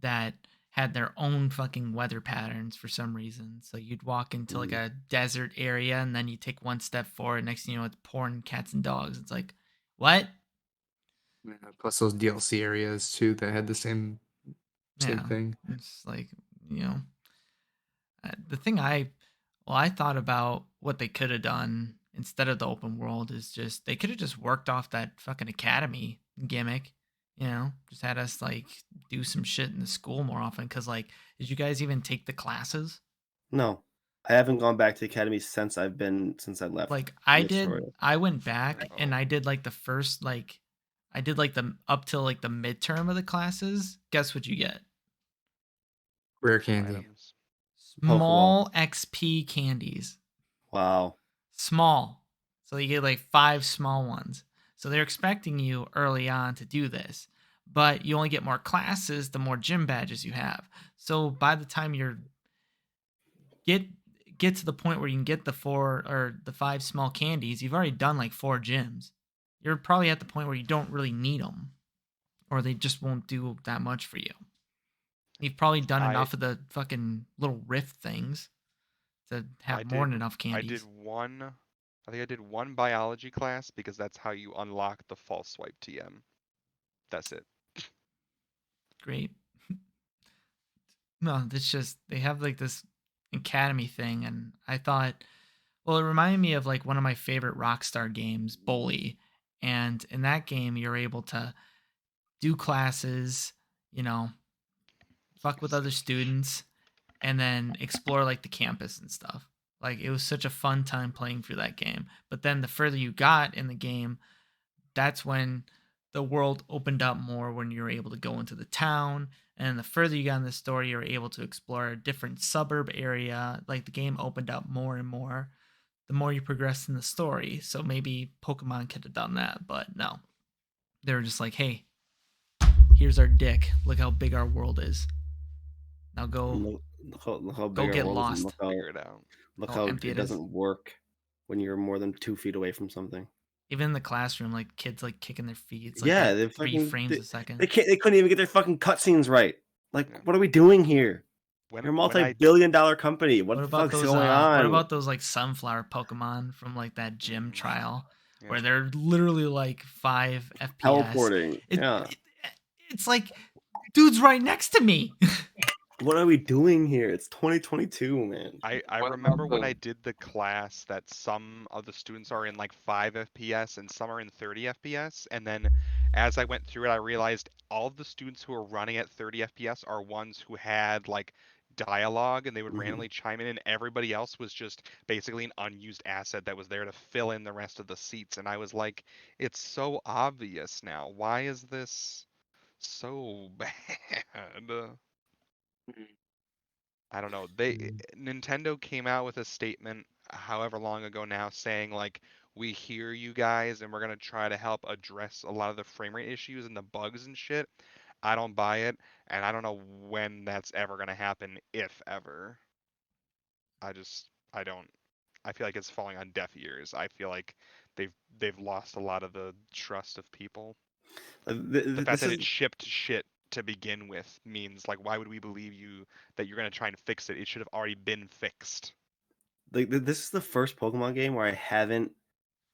that had their own fucking weather patterns for some reason. So you'd walk into like Mhm. a desert area and then you take one step forward. Next thing you know, it's pouring cats and dogs. It's like, what? Yeah, plus those DLC areas too that had the same Yeah, thing. it's like you know the thing I thought about what they could have done instead of the open world is just they could have just worked off that fucking academy gimmick, just had us like do some shit in the school more often. Because like, did you guys even take the classes? No, I haven't gone back to the academy since I left Like I did, Midstory. I went back oh, and I did like the first like I did like the up till like the midterm of the classes. Guess what you get? Rare some candy. items. Pokeball. Small XP candies. Wow. Small. So you get like 5 small ones. So they're expecting you early on to do this, but you only get more classes the more gym badges you have. So by the time you're get get to the point where you can get the 4 or the 5 small candies, you've already done like 4 gyms. You're probably at the point where you don't really need them, or they just won't do that much for you. You've probably done I enough of the fucking little rift things to I have more did than enough I did candies. one I think I did one biology class because that's how you unlock the false swipe TM. That's it. Great. No, it's just they have like this academy thing, and I thought, well, it reminded me of like one of my favorite Rockstar games, Bully. And in that game, you're able to do classes, you know, fuck with other students, and then explore like the campus and stuff. Like it was such a fun time playing through that game. But then the further you got in the game, that's when the world opened up more when you were able to go into the town. And the further you got in the story, you were able to explore a different suburb area. Like the game opened up more and more the more you progressed in the story. So maybe Pokemon could have done that, but no. They were just like, hey, here's our dick. Look how big our world is. Now go Look how go big our get world is, and lost. Figure it out. look How how empty it it is. doesn't work when you're more than 2 feet away from something. Even in the classroom, like kids like kicking their feet. It's like Yeah, at they 3 frames a second. they couldn't even get their fucking cutscenes right. Like, Yeah. what are we doing here? You're a When I multi-billion-dollar company. What the fuck's going What on? about those like sunflower Pokemon from like that gym mm, trial yeah. where they're literally like 5 FPS? Teleporting. It, Yeah. it it's like dude's right next to me. What are we doing here? It's 2022, man. I What remember about when I the did the class that some of the students are in like 5 FPS and some are in 30 FPS, and then as I went through it I realized all of the students who are running at 30 FPS are ones who had like dialogue, and they would randomly chime in, and everybody else was just basically an unused asset that was there to fill in the rest of the seats. And I was like, it's so obvious now. Why is this so bad? I don't know. Nintendo came out with a statement however long ago now saying like, we hear you guys and we're gonna try to help address a lot of the frame rate issues and the bugs and shit. I don't buy it, and I don't know when that's ever gonna happen, if ever. I don't. I feel like it's falling on deaf ears. I feel like they've lost a lot of the trust of people. The fact that it shipped shit to begin with means like, why would we believe you that you're gonna try and fix it? It should have already been fixed. Like this is the first Pokemon game where I haven't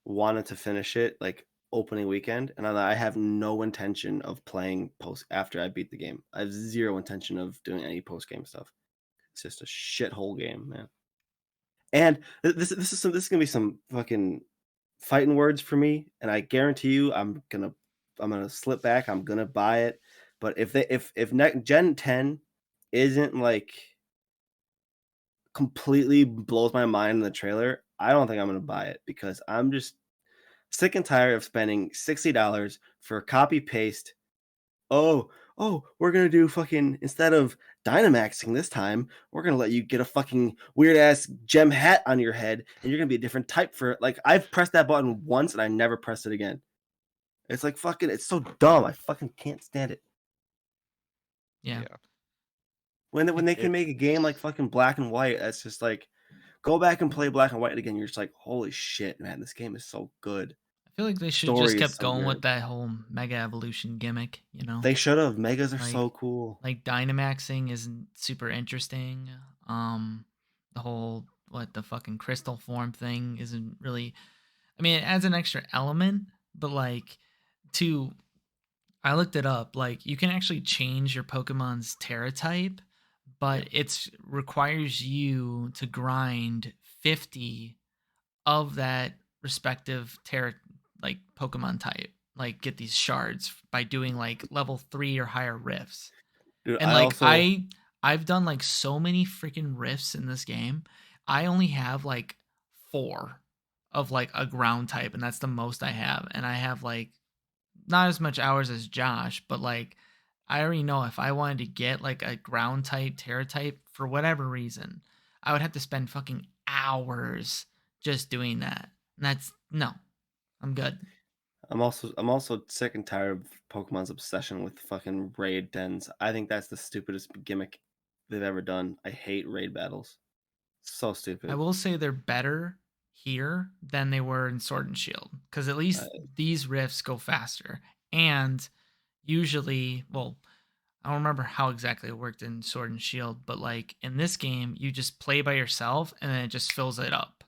wanted to finish it like opening weekend, and I have no intention of playing post after I beat the game. I have zero intention of doing any post game stuff. It's just a shithole game, man. And this is gonna be some fucking fighting words for me, and I guarantee you I'm gonna slip back. I'm gonna buy it. But if Gen 10 isn't like completely blows my mind in the trailer, I don't think I'm gonna buy it because I'm just sick and tired of spending $60 for copy paste. Oh, we're gonna do fucking instead of Dynamaxing this time, we're gonna let you get a fucking weird ass gem hat on your head, and you're gonna be a different type for it. Like I've pressed that button once and I never pressed it again. It's like fucking, it's so dumb. I fucking can't stand it. Yeah. When they can make a game like fucking Black and White, that's just like, go back and play Black and White again. You're just like, holy shit, man, this game is so good. I feel like they should have just kept going with that whole Mega Evolution gimmick, you know? They should have. Megas are so cool. Like Dynamaxing isn't super interesting. The whole the fucking crystal form thing isn't really. I mean, it adds an extra element, but like I looked it up. Like you can actually change your Pokemon's Terra type, but it requires you to grind 50 of that respective Terra like Pokemon type. Like get these shards by doing like level 3 or higher rifts. Dude, and like I've done like so many freaking rifts in this game. I only have like 4 of like a ground type, and that's the most I have. And I have like not as much hours as Josh, but like I already know if I wanted to get like a ground type, Terra type for whatever reason, I would have to spend fucking hours just doing that. And that's no. I'm good. I'm also sick and tired of Pokemon's obsession with fucking raid dens. I think that's the stupidest gimmick they've ever done. I hate raid battles. So stupid. I will say they're better here than they were in Sword and Shield, because at least these rifts go faster. And usually, well, I don't remember how exactly it worked in Sword and Shield, but like in this game, you just play by yourself and then it just fills it up.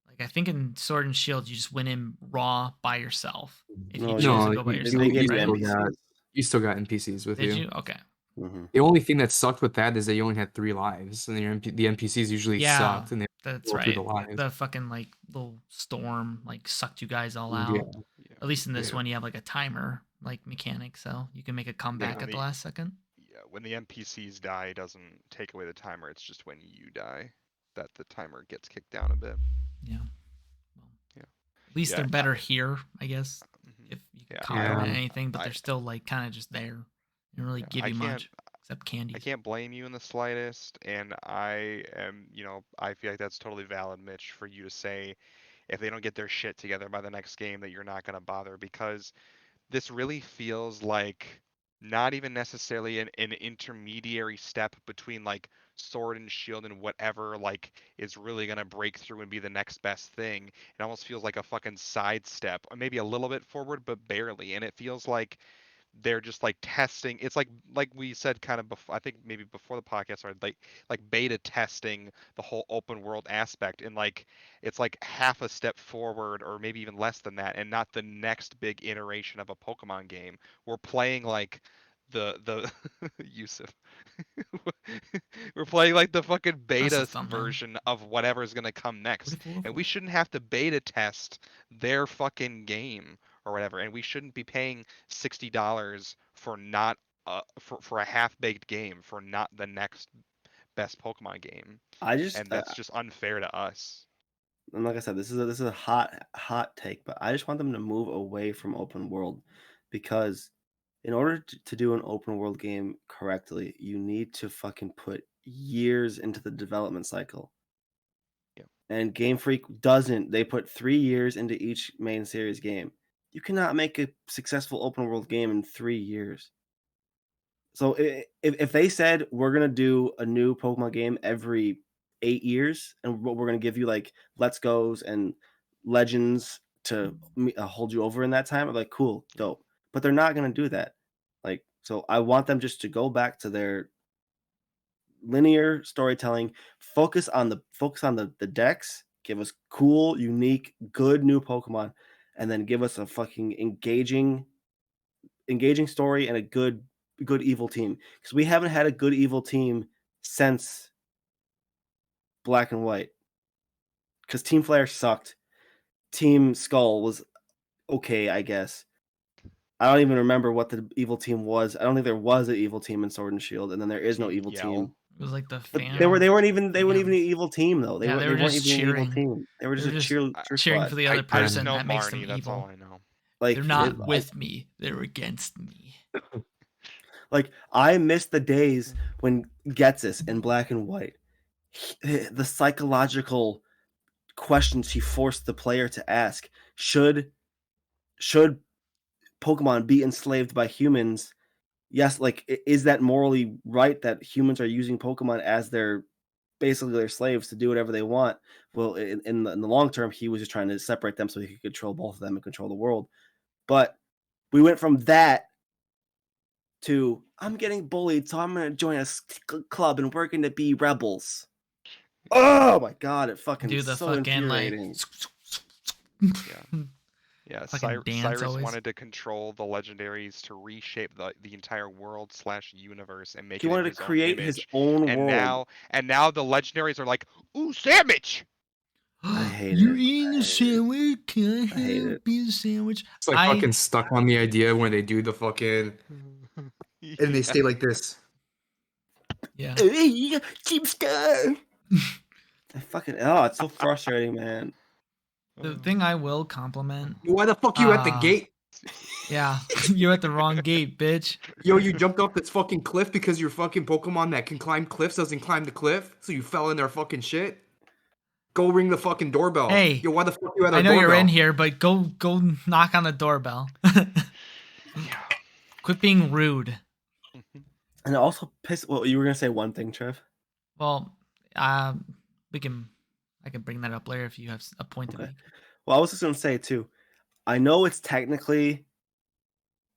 Like I think in Sword and Shield, you just went in raw by yourself. If you choose to go by yourself, you still got NPCs with you. Did you? Okay. Mm-hmm. The only thing that sucked with that is that you only had 3 lives, and the NPCs usually sucked, and that's right. The fucking like little storm like sucked you guys all out. Yeah. At least in this one, you have like a timer like mechanic, so you can make a comeback at the last second. Yeah, when the NPCs die, it doesn't take away the timer. It's just when you die that the timer gets kicked down a bit. Yeah. Well, at least they're better here, I guess. If you can compliment anything, but they're still like kind of just there. They don't really give you much except candy. I can't blame you in the slightest, and I am, I feel like that's totally valid, Mitch, for you to say if they don't get their shit together by the next game that you're not going to bother, because this really feels like not even necessarily an intermediary step between like Sword and Shield and whatever like is really gonna break through and be the next best thing. It almost feels like a fucking sidestep, or maybe a little bit forward, but barely. And it feels like they're just like testing. It's like we said kind of before, I think maybe before the podcast started, like beta testing the whole open world aspect, and like it's like half a step forward or maybe even less than that, and not the next big iteration of a Pokemon game. We're playing like the Yossef. We're playing like the fucking beta version of whatever's gonna come next, and we shouldn't have to beta test their fucking game or whatever, and we shouldn't be paying $60 for not for a half-baked game, for not the next best Pokemon game, and that's just unfair to us. And like I said, this is a hot take, but I just want them to move away from open world, because in order to do an open world game correctly, you need to fucking put years into the development cycle. Yeah. And Game Freak doesn't. They put 3 years into each main series game. You cannot make a successful open world game in 3 years. So if they said we're gonna do a new Pokemon game every 8 years, and we're gonna give you like Let's Goes and Legends to hold you over in that time, I'm like, cool, dope. But they're not gonna do that. Like, so I want them just to go back to their linear storytelling, focus on the decks, give us cool, unique, good new Pokemon, and then give us a fucking engaging story and a good evil team, because we haven't had a good evil team since Black and White. Because Team Flare sucked. Team Skull was okay, I guess. I don't even remember what the evil team was. I don't think there was an evil team in Sword and Shield, and then there is no evil team. It was like the fan. They weren't even an evil team though. They weren't just even cheering. an evil team. They were just cheering for the other person. I just know that makes them Marnie, that's evil. all I know. Like, they're not with me. They're against me. Like, I miss the days when Getsus in Black and White, the psychological questions he forced the player to ask. Should Pokemon be enslaved by humans? Yes, like, is that morally right that humans are using Pokemon as basically their slaves to do whatever they want? Well, in the long term, he was just trying to separate them so he could control both of them and control the world. But we went from that to, I'm getting bullied, so I'm going to join a club and we're going to be rebels. Oh my god, it fucking do the so fucking infuriating. Yeah, Cyrus wanted to control the legendaries to reshape the entire world / universe and make He it wanted to create his own world. And now the legendaries are like, ooh, sandwich! I hate You're it. eating a sandwich? Can I hate have it. a piece of sandwich? It's like fucking stuck on the idea when they do the fucking and they stay like this. Yeah. Keep stuck. I fucking it's so frustrating, man. The thing I will compliment. Why the fuck you at the gate? Yeah, you're at the wrong gate, bitch. Yo, you jumped off this fucking cliff because your fucking Pokemon that can climb cliffs doesn't climb the cliff, so you fell in their fucking shit. Go ring the fucking doorbell. Hey, yo, why the fuck you at our I know doorbell? you're in here, but go knock on the doorbell. Quit being rude. And also well, you were gonna say one thing, Trev? Well, I can bring that up later if you have a point to make. Well, I was just gonna say too, I know it's technically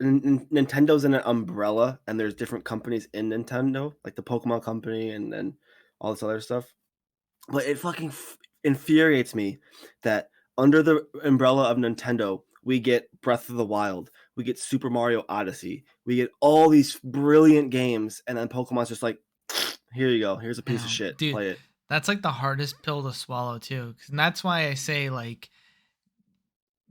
Nintendo's in an umbrella, and there's different companies in Nintendo, like the Pokemon Company and all this other stuff. But it fucking infuriates me that under the umbrella of Nintendo, we get Breath of the Wild, we get Super Mario Odyssey, we get all these brilliant games, and then Pokemon's just like, here you go, here's a piece of shit, dude, play it. That's like the hardest pill to swallow too, and that's why I say, like,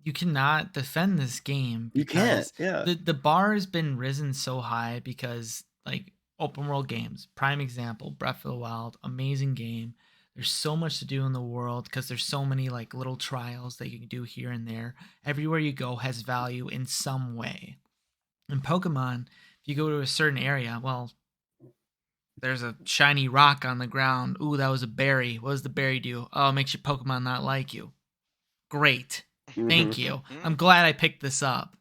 you cannot defend this game. You can't. Yeah. The bar has been risen so high because, like, open world games, prime example, Breath of the Wild, amazing game. There's so much to do in the world because there's so many like little trials that you can do here and there. Everywhere you go has value in some way. In Pokemon, if you go to a certain area, well, there's a shiny rock on the ground. Ooh, that was a berry. What does the berry do? Oh, it makes your Pokemon not like you. Great. Thank you. I'm glad I picked this up.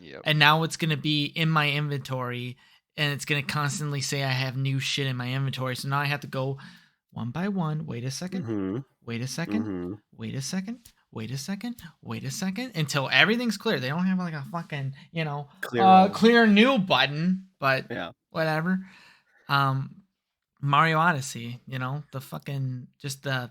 Yep. And now it's going to be in my inventory, and it's going to constantly say I have new shit in my inventory. So now I have to go one by one. Wait a second. Wait a second. Wait a second. Wait a second. Wait a second. Until everything's clear. They don't have like a fucking, clear new button, but whatever. Mario Odyssey, the fucking, just the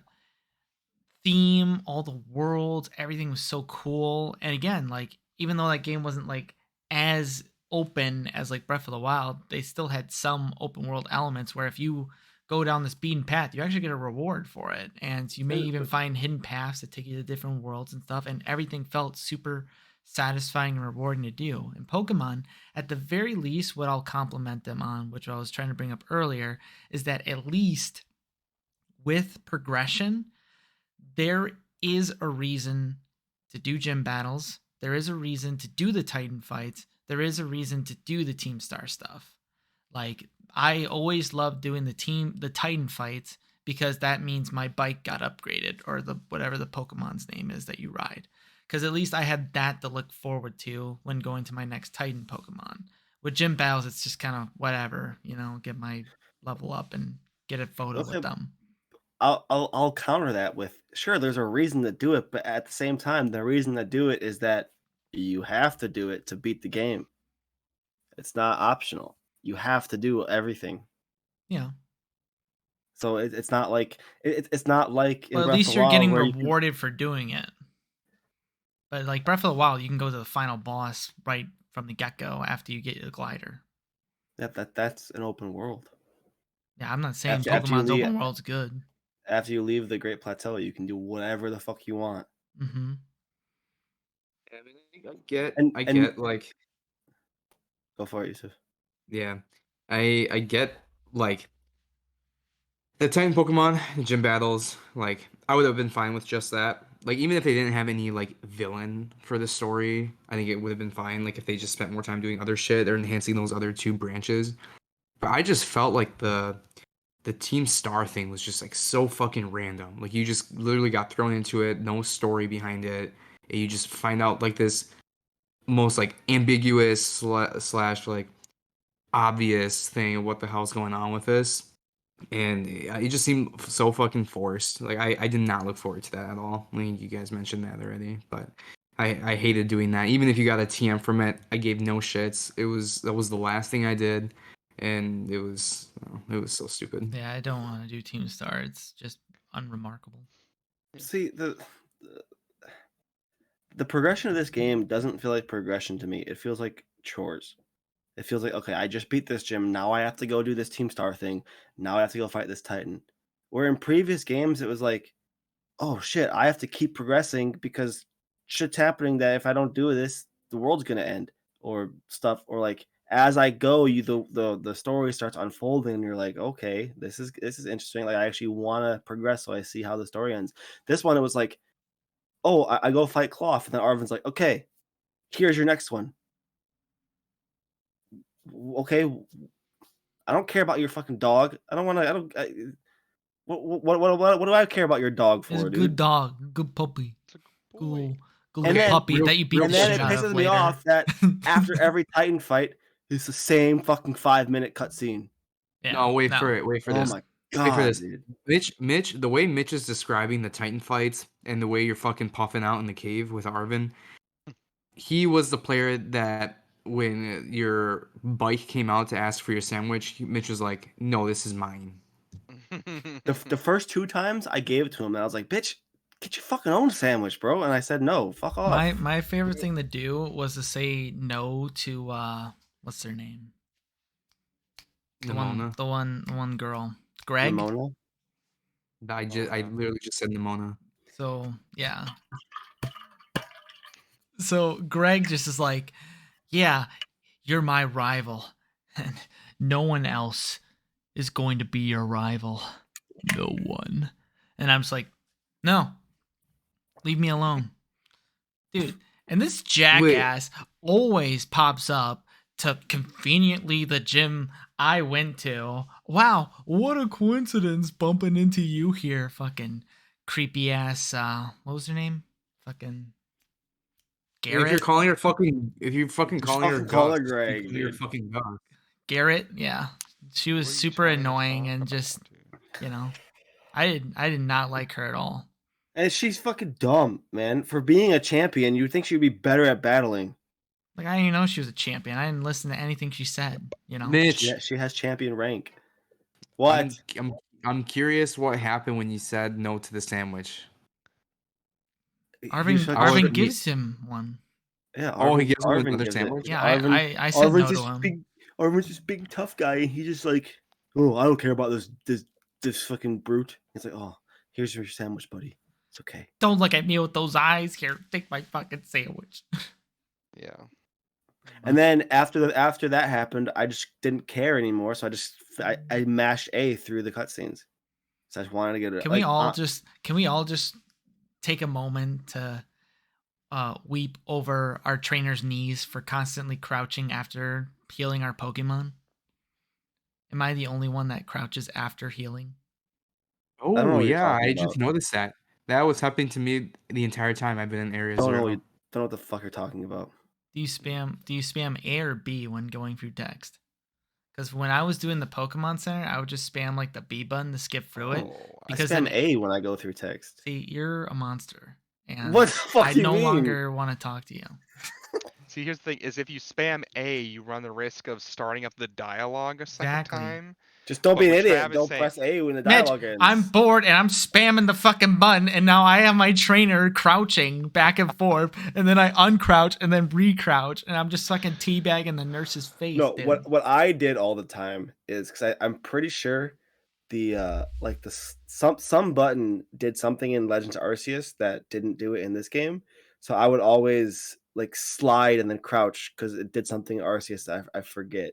theme, all the worlds, everything was so cool. And again, like, even though that game wasn't like as open as like Breath of the Wild, they still had some open world elements where if you go down this beaten path, you actually get a reward for it, and you may even find hidden paths that take you to different worlds and stuff, and everything felt super satisfying and rewarding to do. In Pokemon, at the very least, what I'll compliment them on, which I was trying to bring up earlier, is that at least with progression, there is a reason to do gym battles. There is a reason to do the Titan fights. There is a reason to do the Team Star stuff. Like, I always love doing the Titan fights because that means my bike got upgraded, or the whatever the Pokemon's name is that you ride. Because at least I had that to look forward to when going to my next Titan Pokemon. With gym battles, it's just kind of whatever, get my level up and get a photo with them. I'll counter that with, sure, there's a reason to do it, but at the same time, the reason to do it is that you have to do it to beat the game. It's not optional. You have to do everything. Yeah. So it's not like it's not like in Well, at Breath least of the you're Wild getting where rewarded for doing it. But like Breath of the Wild, you can go to the final boss right from the get-go after you get your glider. that's an open world. Yeah, I'm not saying After you Pokemon's leave- open world's good. After you leave the Great Plateau, you can do whatever the fuck you want. Mm-hmm. I mean, I get like, go for it, Yossef. yeah, I get like the Titan Pokemon gym battles. Like, I would have been fine with just that. Like, even if they didn't have any like villain for the story, I think it would have been fine. Like, if they just spent more time doing other shit or enhancing those other two branches. But I just felt like the Team Star thing was just like so fucking random. Like, you just literally got thrown into it, no story behind it, and you just find out like this most like ambiguous slash like obvious thing of what the hell's going on with this. And it just seemed so fucking forced. Like, I did not look forward to that at all. I mean, you guys mentioned that already, but I hated doing that. Even if you got a TM from it, I gave no shits. That was the last thing I did, and it was so stupid. Yeah, I don't want to do Team Star. It's just unremarkable. See, the progression of this game doesn't feel like progression to me. It feels like chores. It feels like, okay, I just beat this gym. Now I have to go do this Team Star thing. Now I have to go fight this Titan. Where in previous games, it was like, oh shit, I have to keep progressing because shit's happening that if I don't do this, the world's gonna end, or stuff. Or like, as I go, the story starts unfolding, and you're like, okay, this is interesting. Like, I actually want to progress, so I see how the story ends. This one, it was like, oh, I go fight Cloth, and then Arvin's like, okay, here's your next one. Okay, I don't care about your fucking dog. I don't want to. What do I care about your dog for, It's a dude? good dog, good puppy, It's a good boy. good And little then- puppy that you beat the And then shit it out pisses of me later. off that after every Titan fight, it's the same fucking 5-minute cutscene. Yeah, No, wait for it. Wait for Oh this. my Wait for god, this. dude. Mitch, the way Mitch is describing the Titan fights and the way you're fucking puffing out in the cave with Arvin, he was the player that when your bike came out to ask for your sandwich, Mitch was like, "No, this is mine." The first 2 times I gave it to him, and I was like, bitch, get your fucking own sandwich, bro. And I said, no, fuck off. My favorite thing to do was to say no to what's their name? The one girl, Greg. Ramona? I literally just said Nimona. So yeah. So Greg just is like, yeah, you're my rival, and no one else is going to be your rival. No one. And I'm just like, no, leave me alone, dude. And this jackass always pops up to conveniently the gym I went to. Wow, what a coincidence bumping into you here, fucking creepy ass. What was her name? Fucking Garrett. If you're calling her fucking, calling her call her Gus, Greg, you're dude. fucking Gus. Garrett, yeah, she was What are you super trying to annoying talk and about, just, dude? I did not like her at all. And she's fucking dumb, man. For being a champion, you'd think she'd be better at battling. Like, I didn't know she was a champion. I didn't listen to anything she said. Mitch, She has champion rank. What? I'm curious what happened when you said no to the sandwich. Arvin gives him one. Yeah. He gives him another gives sandwich? Yeah, I said no to him. Arvin's this big tough guy, and he's just like, oh, I don't care about this fucking brute. He's like, oh, here's your sandwich, buddy. It's okay. Don't look at me with those eyes. Here, take my fucking sandwich. Yeah. And then after that happened, I just didn't care anymore. So I mashed A through the cutscenes. So I just wanted to get it. Can we all just take a moment to weep over our trainer's knees for constantly crouching after healing our Pokemon? Am I the only one that crouches after healing? I don't know Oh what you're yeah, talking I about. just noticed that. That was happening to me the entire time I've been in Area Don't know Zero. what the fuck you're talking about. Do you spam A or B when going through text? Because when I was doing the Pokemon Center, I would just spam like the B button to skip through it. Because I spam then A when I go through text. see, you're a monster, and What the fuck I do you no mean? longer want to talk to you. See, here's the thing: is if you spam A, you run the risk of starting up the dialogue a second time. Just don't But be an what idiot. Trav is Don't saying- press A when the Mitch, dialogue ends. I'm bored and I'm spamming the fucking button, and now I have my trainer crouching back and forth, and then I uncrouch and then recrouch, and I'm just fucking teabagging the nurse's face. No, dude. what I did all the time is because I'm pretty sure the some button did something in Legends Arceus that didn't do it in this game. So I would always like slide and then crouch because it did something in Arceus that I forget.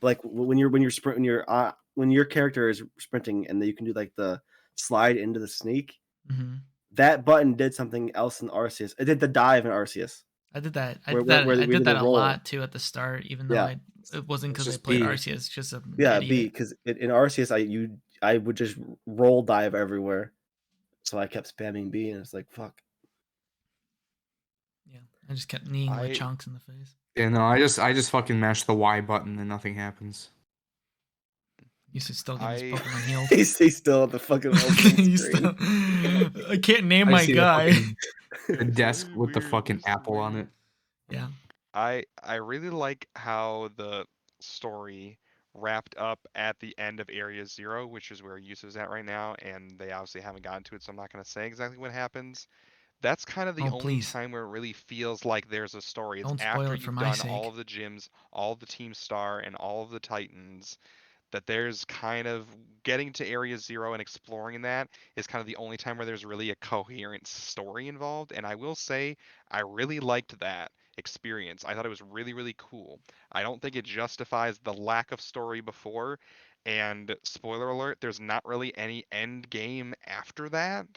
Like when your character is sprinting and then you can do like the slide into the sneak. That button did something else in Arceus. It did the dive in Arceus. I did that. I Where- did that, where I we did did that the a roll. lot too at the start, even though Yeah. it wasn't because I just played B. Arceus. It's just a Yeah, idiot. B, because in Arceus I would just roll dive everywhere, so I kept spamming B, and it's like fuck. Yeah, I just kept kneeing my chunks in the face. Yeah, no, I just fucking mash the Y button and nothing happens. You should still get his Pokemon healed. He's still at the fucking opening He's screen. I can't name I my see guy. the desk with the fucking apple on it. Yeah. I really like how the story wrapped up at the end of Area 0, which is where Yossef's at right now, and they obviously haven't gotten to it, so I'm not going to say exactly what happens. That's kind of the only time where it really feels like there's a story. It's Don't spoil after it for you've my done sake. all of the gyms, all of the Team Star, and all of the Titans, that there's kind of getting to Area 0 and exploring that is kind of the only time where there's really a coherent story involved. And I will say, I really liked that experience. I thought it was really, really cool. I don't think it justifies the lack of story before. And spoiler alert, there's not really any end game after that.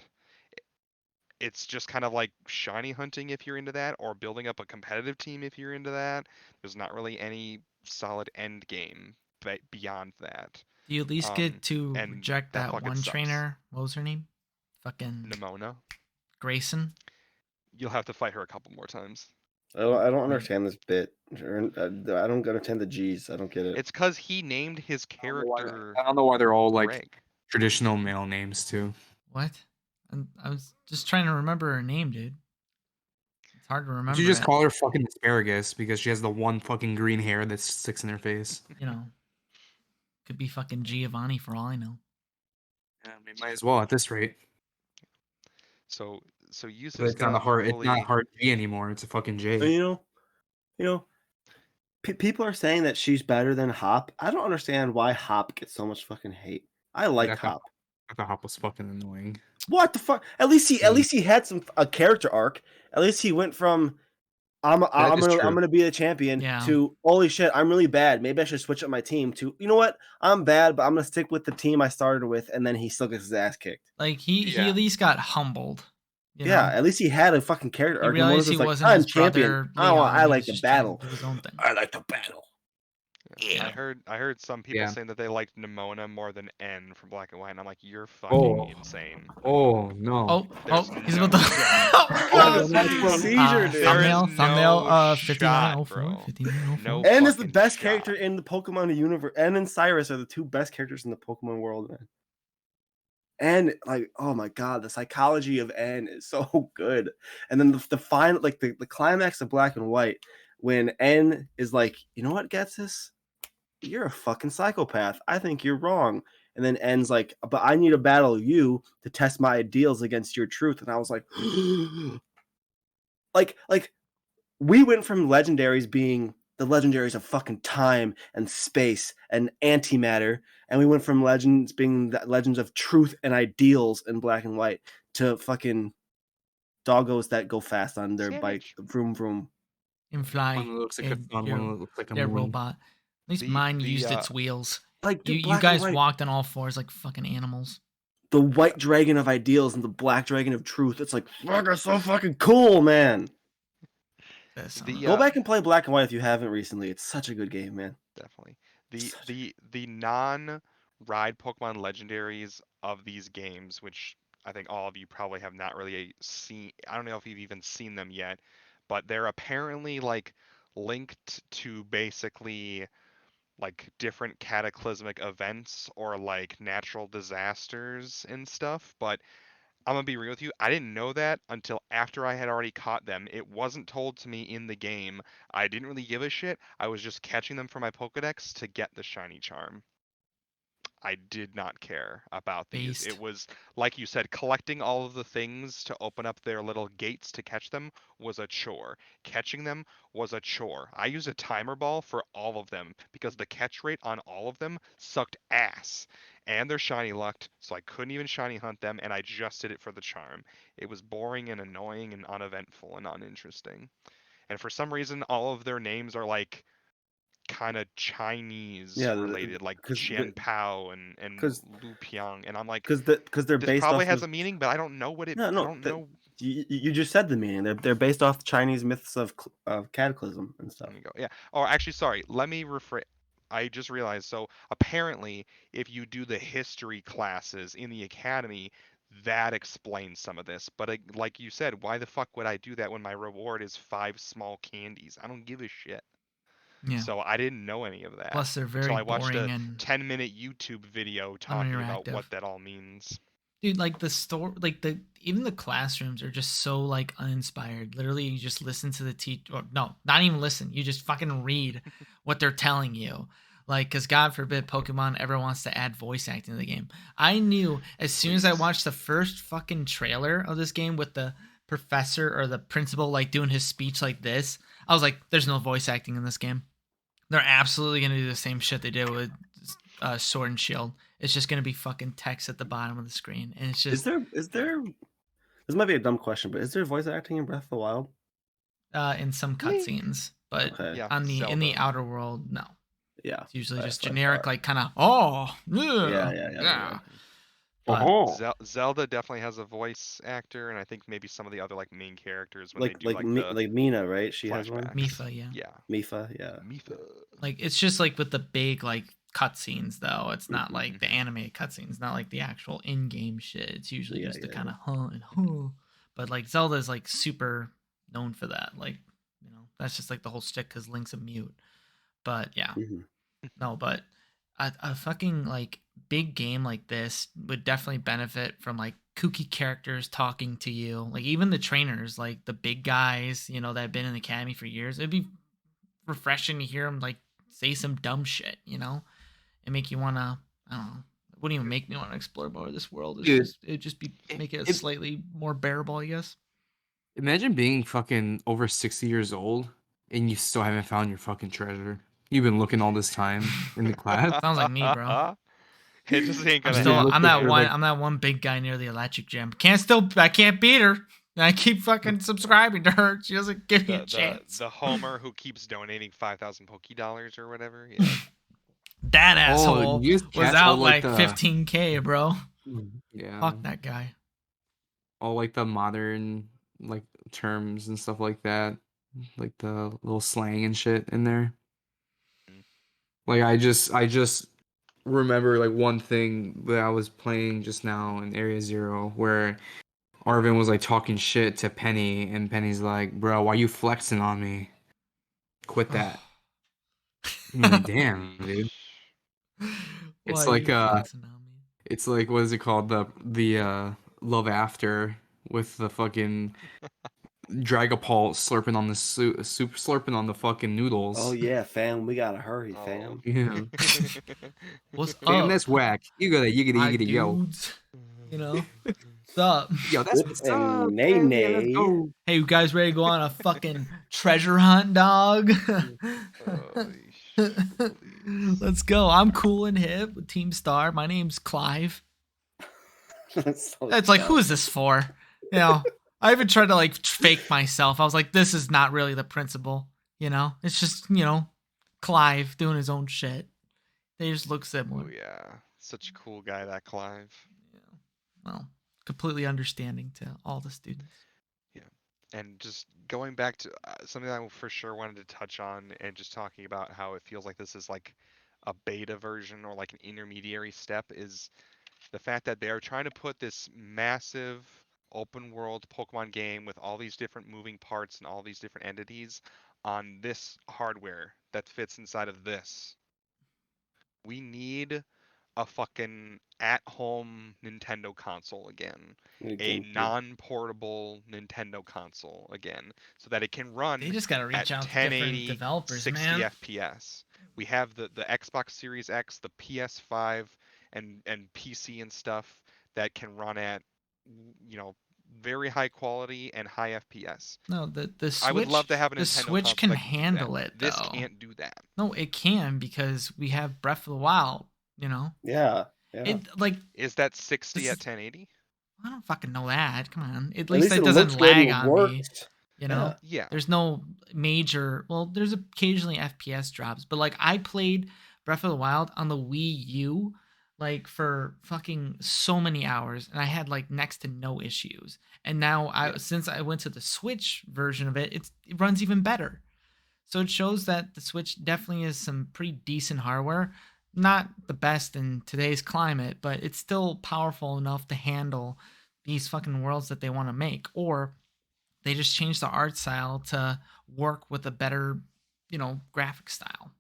It's just kind of like shiny hunting if you're into that, or building up a competitive team if you're into that. There's not really any solid end game beyond that. Do you at least get to and reject that fucking one sucks. trainer? What was her name? Fucking Nimona. Grayson. You'll have to fight her a couple more times. I don't understand this bit. I don't understand the G's. I don't get it. It's because he named his character. I don't know why they're all like Greg. traditional male names too. What? I was just trying to remember her name, dude. It's hard to remember. You just call her fucking asparagus because she has the one fucking green hair that sticks in her face. You know, could be fucking Giovanni for all I know. Yeah, we might as well at this rate. So Yossef's It's not a hard. fully... It's not a hard G anymore. It's a fucking J. You know, people are saying that she's better than Hop. I don't understand why Hop gets so much fucking hate. I like Hop. I thought Hop was fucking annoying. What the fuck? At least he had a character arc. At least he went from I'm gonna be the champion to holy shit, I'm really bad. Maybe I should switch up my team to, you know what? I'm bad, but I'm gonna stick with the team I started with, and then he still gets his ass kicked. Like he at least got humbled. You know? At least he had a fucking character arc. He realized he wasn't I'm his champion. brother. I like the battle. Do his own thing. I like the battle. Yeah. I heard some people saying that they liked Nimona more than N from Black and White, and I'm like, you're fucking insane. Oh no. He's about to seizure, dude. Thumbnail 5904. N is the best character in the Pokemon universe. N and Cyrus are the two best characters in the Pokemon world, man. And like, oh my god, the psychology of N is so good. And then the final, like the climax of Black and White, when N is like, you know what, Getsus? You're a fucking psychopath. I think you're wrong. And then N's like, but I need to battle you to test my ideals against your truth. And I was like, like we went from legendaries being the legendaries of fucking time and space and antimatter, and we went from legends being the legends of truth and ideals in Black and White to fucking doggos that go fast on their bike, vroom vroom. and fly. One that looks like a sun, one that looks like a their moon. robot. At least mine used its wheels. Like You black and guys white. walked on all fours like fucking animals. The white dragon of ideals and the black dragon of truth. It's like fucking so fucking cool, man. Go back and play Black and White if you haven't recently. It's such a good game, man. Definitely. The non-ride Pokemon legendaries of these games, which I think all of you probably have not really seen. I don't know if you've even seen them yet, but they're apparently like linked to basically like different cataclysmic events or like natural disasters and stuff. But I'm gonna be real with you. I didn't know that until after I had already caught them. It wasn't told to me in the game. I didn't really give a shit. I was just catching them for my Pokedex to get the shiny charm. I did not care about these. It was, like you said, collecting all of the things to open up their little gates to catch them was a chore. Catching them was a chore. I used a timer ball for all of them because the catch rate on all of them sucked ass. And they're shiny lucked, so I couldn't even shiny hunt them, and I just did it for the charm. It was boring and annoying and uneventful and uninteresting. And for some reason, all of their names are like kind of Chinese related, like Qian Pao and Lu Piang, and I'm like, because they're this based probably off has a meaning, but I don't know what it. No, I don't know. You just said the meaning. They're based off Chinese myths of cataclysm and stuff. There you go. Yeah. Oh, actually, sorry. Let me rephrase. I just realized. So apparently, if you do the history classes in the academy, that explains some of this. But like you said, why the fuck would I do that when my reward is 5 small candies? I don't give a shit. Yeah. So I didn't know any of that. Plus, they're very until I watched boring a and 10-minute YouTube video talking about what that all means. Dude, like the store, like even the classrooms are just so like uninspired. Literally, you just listen to the teacher, or no, not even listen. You just fucking read what they're telling you. Like, because God forbid Pokemon ever wants to add voice acting to the game. I knew as soon as I watched the first fucking trailer of this game with the professor or the principal like doing his speech like this, I was like, there's no voice acting in this game. They're absolutely going to do the same shit they did with Sword and Shield. It's just going to be fucking text at the bottom of the screen. And it's just... Is there... This might be a dumb question, but is there voice acting in Breath of the Wild? In some cutscenes, but in the outer world, no. Yeah. It's usually just generic, like kind of, yeah. Zelda definitely has a voice actor, and I think maybe some of the other like main characters when they do like Mina, right? She has one. Mifa, yeah. Yeah. Mifa, yeah. Mifa. Like it's just like with the big like cutscenes though. It's not like the animated cutscenes, not like the actual in-game shit. It's usually just the kind of But like Zelda's like super known for that. Like, you know, that's just like the whole stick because Link's a mute. But yeah. No, but a fucking like big game like this would definitely benefit from like kooky characters talking to you. Like even the trainers, like the big guys, you know, that have been in the academy for years. It'd be refreshing to hear them like say some dumb shit, you know, and make you want to, I don't know. It wouldn't even make me want to explore more of this world. It'd just be make it slightly more bearable, I guess. Imagine being fucking over 60 years old and you still haven't found your fucking treasure. You've been looking all this time in the class. Sounds like me, bro. It just ain't gonna I'm that one big guy near the electric gym. I can't beat her. I keep fucking subscribing to her. She doesn't give me a chance. The Homer who keeps donating 5,000 Poké-Dollars or whatever. Yeah. That asshole was out like 15K, bro. Yeah. Fuck that guy. All like the modern like terms and stuff like that. Like the little slang and shit in there. Like I just remember like one thing that I was playing just now in Area Zero where Arvin was like talking shit to Penny and Penny's like, bro, why you flexing on me? Quit that. I'm like, damn, dude. It's like it's like what is it called? The Love After with the fucking Dragapult slurping on the soup slurping on the fucking noodles. Oh yeah, fam, we gotta hurry, fam. Yeah. What's fam, up? that's whack. You gotta yo. You know? What's up? Yo, that's what's up. Nay. Hey, you guys ready to go on a fucking treasure hunt, dog? Let's go. I'm cool and hip with Team Star. My name's Clive. It's like, who is this for? You know, I even tried to like fake myself. I was like, this is not really the principal. You know, it's just Clive doing his own shit. They just look similar. Oh yeah, such a cool guy, that Clive. Yeah. Well, completely understanding to all the students. Yeah, and just going back to something I for sure wanted to touch on, and just talking about how it feels like this is like a beta version or like an intermediary step, is the fact that they are trying to put this massive open world Pokemon game with all these different moving parts and all these different entities on this hardware that fits inside of this. We need a fucking at-home Nintendo console again, a non-portable Nintendo console again, so that it can run They just gotta reach at out to different 1080, developers, 60 man. FPS. We have the Xbox Series X, the PS5, and PC and stuff that can run at very high quality and high FPS. No, the I would love Switch to have a the Nintendo Switch console can that can do that. handle it This though. can't do that. No, it can because we have Breath of the Wild. Yeah. It like Is that 60 this at is, 1080? I don't fucking know that. Come on. At At least least that it doesn't looks good lag and on me. works. Yeah. Yeah. There's no major. Well, there's occasionally FPS drops, but like I played Breath of the Wild on the Wii U like for fucking so many hours, and I had like next to no issues. And now since I went to the Switch version of it, it runs even better. So it shows that the Switch definitely is some pretty decent hardware. Not the best in today's climate, but it's still powerful enough to handle these fucking worlds that they want to make. Or they just change the art style to work with a better, graphic style.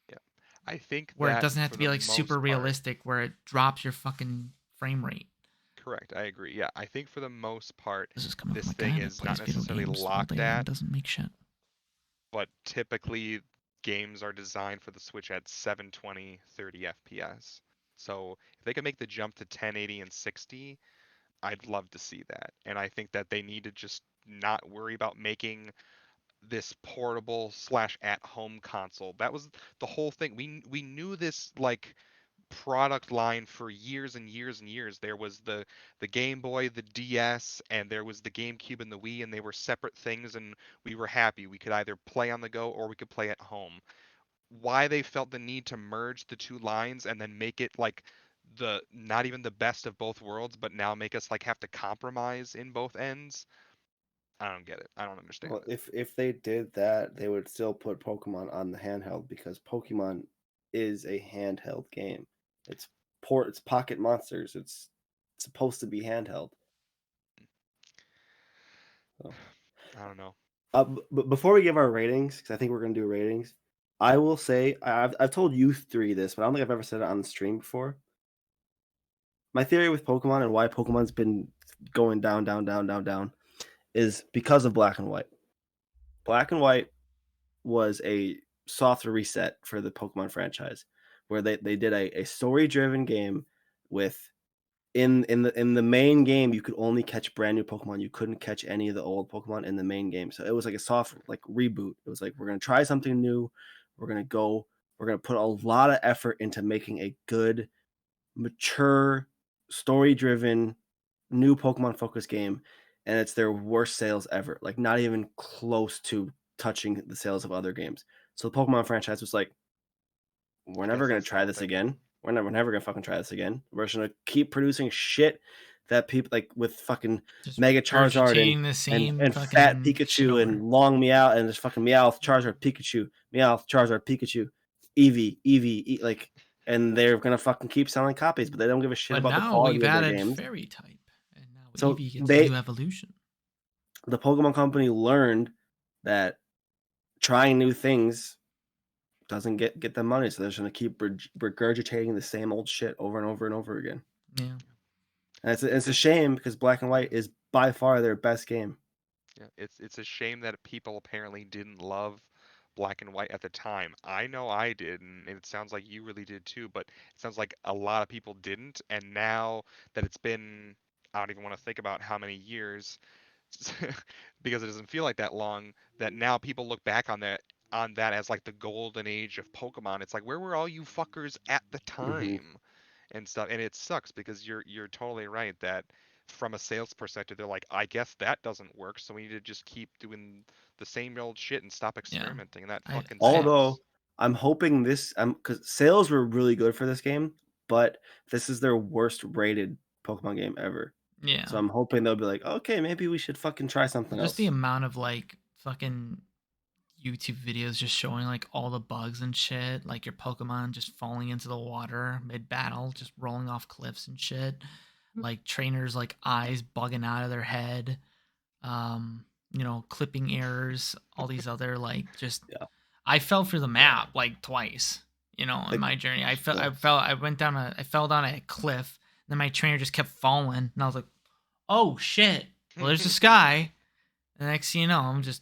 Yeah. I think Where it that doesn't have for to the be like super most part, realistic, where it drops your fucking frame rate. correct, I agree. Yeah, I think for the most part, This is coming this from a thing guy that is not plays video necessarily games all locked day and at, doesn't make shit. but typically games are designed for the Switch at 720, 30 FPS. So if they can make the jump to 1080 and 60, I'd love to see that. And I think that they need to just not worry about making this portable slash at home console. That was the whole thing. We knew this like product line for years and years and years. There was the Game Boy, the DS, and there was the GameCube and the Wii, and they were separate things, and we were happy. We could either play on the go or we could play at home. Why they felt the need to merge the two lines and then make it like the not even the best of both worlds, but now make us like have to compromise in both ends. I don't get it. I don't understand Well, it. if they did that, they would still put Pokemon on the handheld because Pokemon is a handheld game. It's it's pocket monsters. It's supposed to be handheld. So. I don't know. But before we give our ratings, because I think we're gonna do ratings, I will say I've told you three this, but I don't think I've ever said it on the stream before. My theory with Pokemon and why Pokemon's been going down, down, down, down, down, is because of Black and White. Black and White was a soft reset for the Pokemon franchise, where they did a story driven game with in the main game you could only catch brand new Pokemon. You couldn't catch any of the old Pokemon in the main game. So it was like a soft like reboot. It was like we're gonna try something new. We're gonna put a lot of effort into making a good, mature, story driven, new Pokemon focused game. And it's their worst sales ever. Like not even close to touching the sales of other games. So the Pokemon franchise was like, we're never gonna try this again. We're never gonna fucking try this again. We're just gonna keep producing shit that people like with fucking Just Mega Charizard the same and fucking Fat shit Pikachu over. and Long Meow and just fucking Meowth Charizard Pikachu, Meowth Charizard Pikachu, Eevee, like, and they're gonna fucking keep selling copies, but they don't give a shit But about the now quality we've of their added games. Fairy type, and now So Eevee gets a new evolution. The Pokemon Company learned that trying new things doesn't get them money, so they're just gonna keep regurgitating the same old shit over and over and over again. Yeah, and it's a shame because Black and White is by far their best game. Yeah, it's a shame that people apparently didn't love Black and White at the time. I know I did, and it sounds like you really did too, but it sounds like a lot of people didn't. And now that it's been, I don't even want to think about how many years, because it doesn't feel like that long, that now people look back on that as like the golden age of Pokemon. It's like, where were all you fuckers at the time? And stuff. And it sucks because you're totally right that from a sales perspective, they're like, I guess that doesn't work, so we need to just keep doing the same old shit and stop experimenting. And that fucking Although sucks. I'm hoping this, because sales were really good for this game, but this is their worst rated Pokemon game ever. Yeah. So I'm hoping they'll be like, okay, maybe we should fucking try something else. Just the amount of like fucking YouTube videos just showing like all the bugs and shit, like your Pokemon just falling into the water mid battle, just rolling off cliffs and shit, like trainers like eyes bugging out of their head, you know, clipping errors, all these other like just. Yeah. I fell through the map like twice, you know, in my journey. I fell down a cliff. And then my trainer just kept falling, and I was like, "Oh shit! Well, there's a sky." The next thing you know, I'm just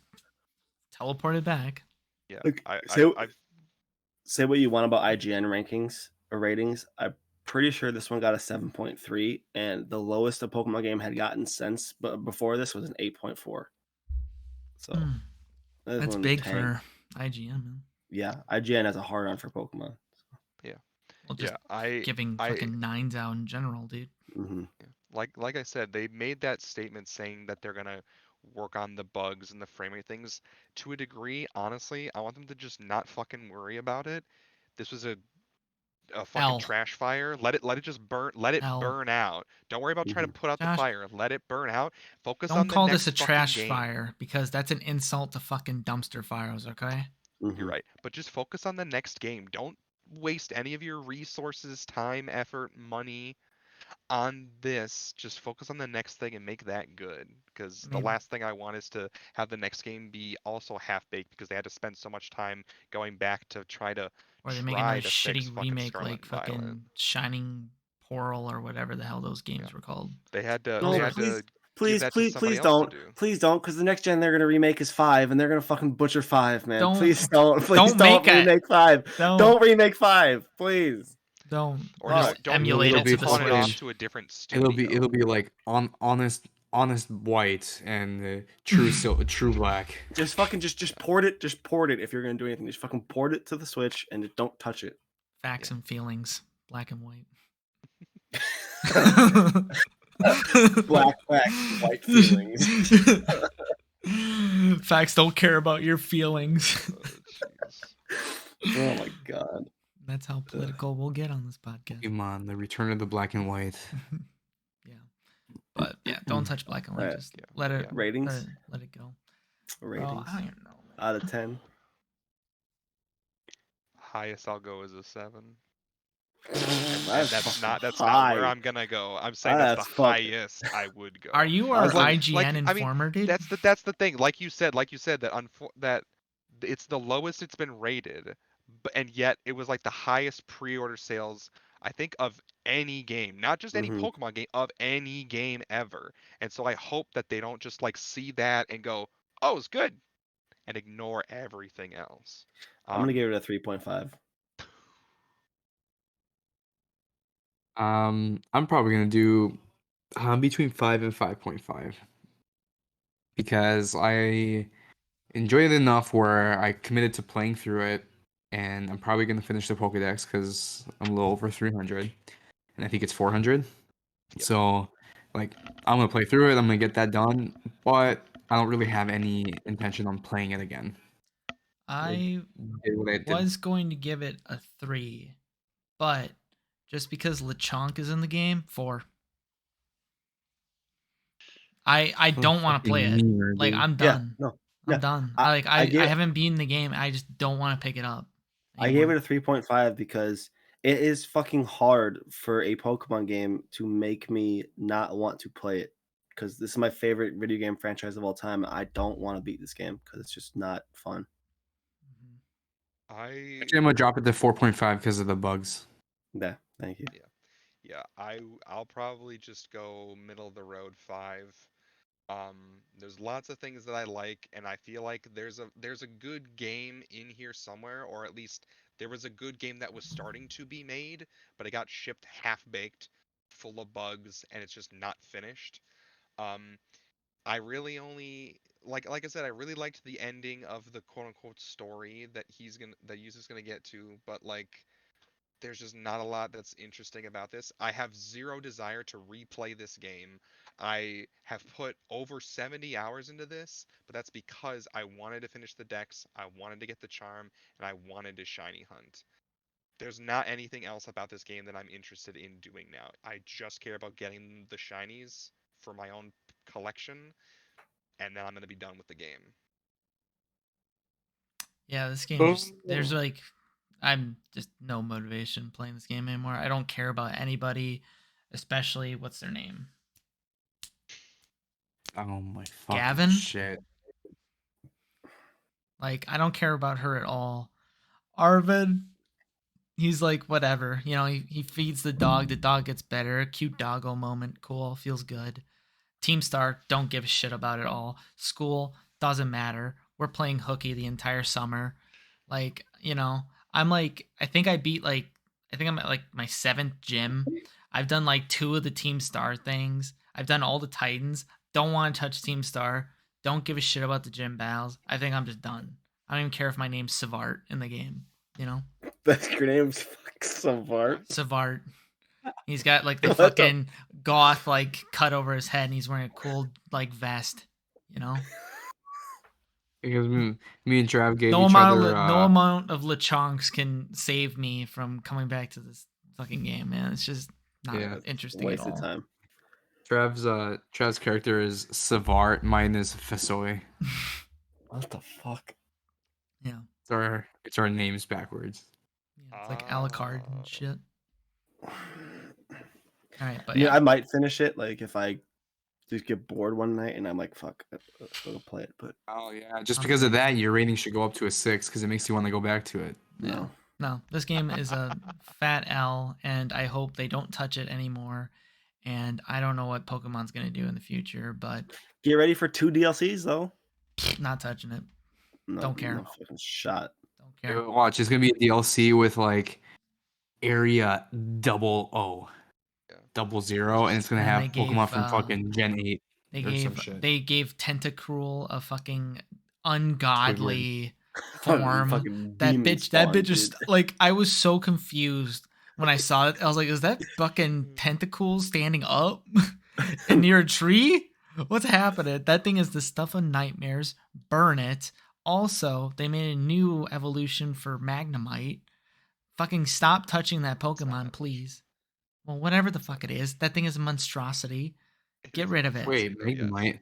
teleported back. Yeah, Like, I've say what you want about IGN rankings or ratings. I'm pretty sure this one got a 7.3, and the lowest a Pokemon game had gotten since, but before this was an 8.4. So that's big for IGN, man. Yeah, IGN has a hard on for Pokemon. Yeah, well, just yeah. Giving fucking 9s out in general, dude. Mm-hmm. Like I said, they made that statement saying that they're gonna work on the bugs and the frame rate things to a degree. Honestly, I want them to just not fucking worry about it. This was a fucking trash fire. Let it just burn. Let it burn out. Don't worry about trying to put out the fire. Let it burn out. Focus on the next Don't call this a trash game. fire, because that's an insult to fucking dumpster fires. Okay. You're right, but just focus on the next game. Don't waste any of your resources, time, effort, money on this. Just focus on the next thing and make that good, because the last thing I want is to have the next game be also half-baked because they had to spend so much time going back to try to or they make another shitty remake like fucking Shining Pearl or whatever the hell those games were called. They had to please don't, because the next gen they're gonna remake is 5, and they're gonna fucking butcher 5, man. Please don't remake 5. Don't remake 5, please. Don't emulate it to pawn it off to a different studio. It'll be like honest white and true black. Just fucking just port it. Just port it if you're gonna do anything. Just fucking port it to the Switch and just don't touch it. Facts and feelings, black and white. Black, white feelings. Facts don't care about your feelings. Oh my god. That's how political we'll get on this podcast. Pokemon, the return of the black and white. Yeah. But yeah, don't touch black and white. Just let it ratings. Let it go. Ratings. Oh, I don't know. Out of 10. Highest I'll go is a 7. That's not where I'm gonna go. I'm saying that's the highest I would go. Are you our IGN informer, dude? That's the thing. Like you said that it's the lowest it's been rated, and yet it was like the highest pre-order sales I think of any game, not just any Pokemon game, of any game ever. And so I hope that they don't just like see that and go, "Oh, it's good," and ignore everything else. I'm gonna give it a 3.5. I'm probably gonna do between 5 and 5.5 because I enjoyed it enough where I committed to playing through it, and I'm probably gonna finish the Pokédex because I'm a little over 300, and I think it's 400. Yep. So, like, I'm gonna play through it. I'm gonna get that done, but I don't really have any intention on playing it again. I was going to give it a 3, but just because Lechonk is in the game, 4. I don't want to play it. Like, I'm done. I'm done. I haven't beaten the game. I just don't want to pick it up anymore. I gave it a 3.5 because it is fucking hard for a Pokemon game to make me not want to play it. Because this is my favorite video game franchise of all time. I don't want to beat this game because it's just not fun. Actually, I'm gonna drop it to 4.5 because of the bugs. Yeah, thank you. Yeah. I'll probably just go middle of the road 5. There's lots of things that I like, and I feel like there's a good game in here somewhere, or at least there was a good game that was starting to be made, but it got shipped half-baked, full of bugs, and it's just not finished. I really only like I said, I really liked the ending of the quote-unquote story that Yossef's gonna get to, but like there's just not a lot that's interesting about this. I have zero desire to replay this game. I have put over 70 hours into this, but that's because I wanted to finish the dex, I wanted to get the charm, and I wanted to shiny hunt. There's not anything else about this game that I'm interested in doing now. I just care about getting the shinies for my own collection, and then I'm gonna be done with the game. Yeah, this game just there's like I'm just no motivation playing this game anymore. I don't care about anybody, especially what's their name? Oh my fucking Gavin? shit. Like I don't care about her at all. Arvid, he's like whatever. You know, he feeds the dog gets better. A cute doggo moment, cool, feels good. Team Star, don't give a shit about it all. School, doesn't matter. We're playing hooky the entire summer. Like, you know, I'm like, I think I'm at like my 7th gym. I've done like 2 of the Team Star things. I've done all the Titans. Don't want to touch Team Star. Don't give a shit about the gym battles. I think I'm just done. I don't even care if my name's Savart in the game, you know? That's your name's Savart. Savart. He's got like the What fucking goth like cut over his head, and he's wearing a cool like vest. You know, Because me and Trav gave no each amount other. of no amount of Lechonks can save me from coming back to this fucking game, man. It's just not interesting waste at all. of time. Trav's character is Savart, mine is Fesoy. What the fuck? Yeah, it's our names backwards. Yeah, it's like Alucard and shit. All right, but yeah, I might finish it like if I just get bored one night and I'm like, fuck, I'll play it. But oh yeah, just because of that, your rating should go up to a 6 because it makes you want to go back to it. No, this game is a fat L, and I hope they don't touch it anymore. And I don't know what Pokemon's gonna do in the future, but get ready for 2 DLCs though. Not touching it. No, don't care. No fucking shot. Don't care. Watch, it's gonna be a DLC with like area 00, 00, and it's gonna have Pokemon from fucking Gen 8. They gave Tentacruel a fucking ungodly form. That bitch is like, I was so confused when I saw it. I was like, is that fucking Tentacruel standing up and near a tree? What's happening? That thing is the stuff of nightmares. Burn it. Also, they made a new evolution for Magnemite. Fucking stop touching that Pokemon, please. Well, whatever the fuck it is, that thing is a monstrosity. Get rid of it. Wait, Magnemite?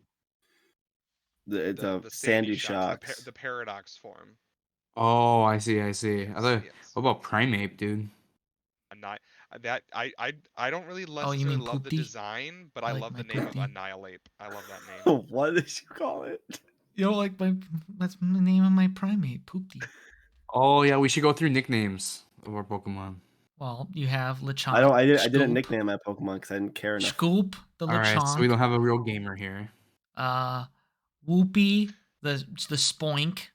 It's a Sandy Shock. The Paradox form. Oh, I see. I thought, what about Primeape, dude? I don't really necessarily love the design, but I love the name of Annihilate. I love that name. What did you call it? You know, like that's the name of my Primeape, Poopty. Oh yeah, we should go through nicknames of our Pokemon. Well, you have Lechonk. I didn't nickname my Pokemon because I didn't care enough. Scoop, the Lechonk. Alright, so we don't have a real gamer here. Whoopie, the Spoink.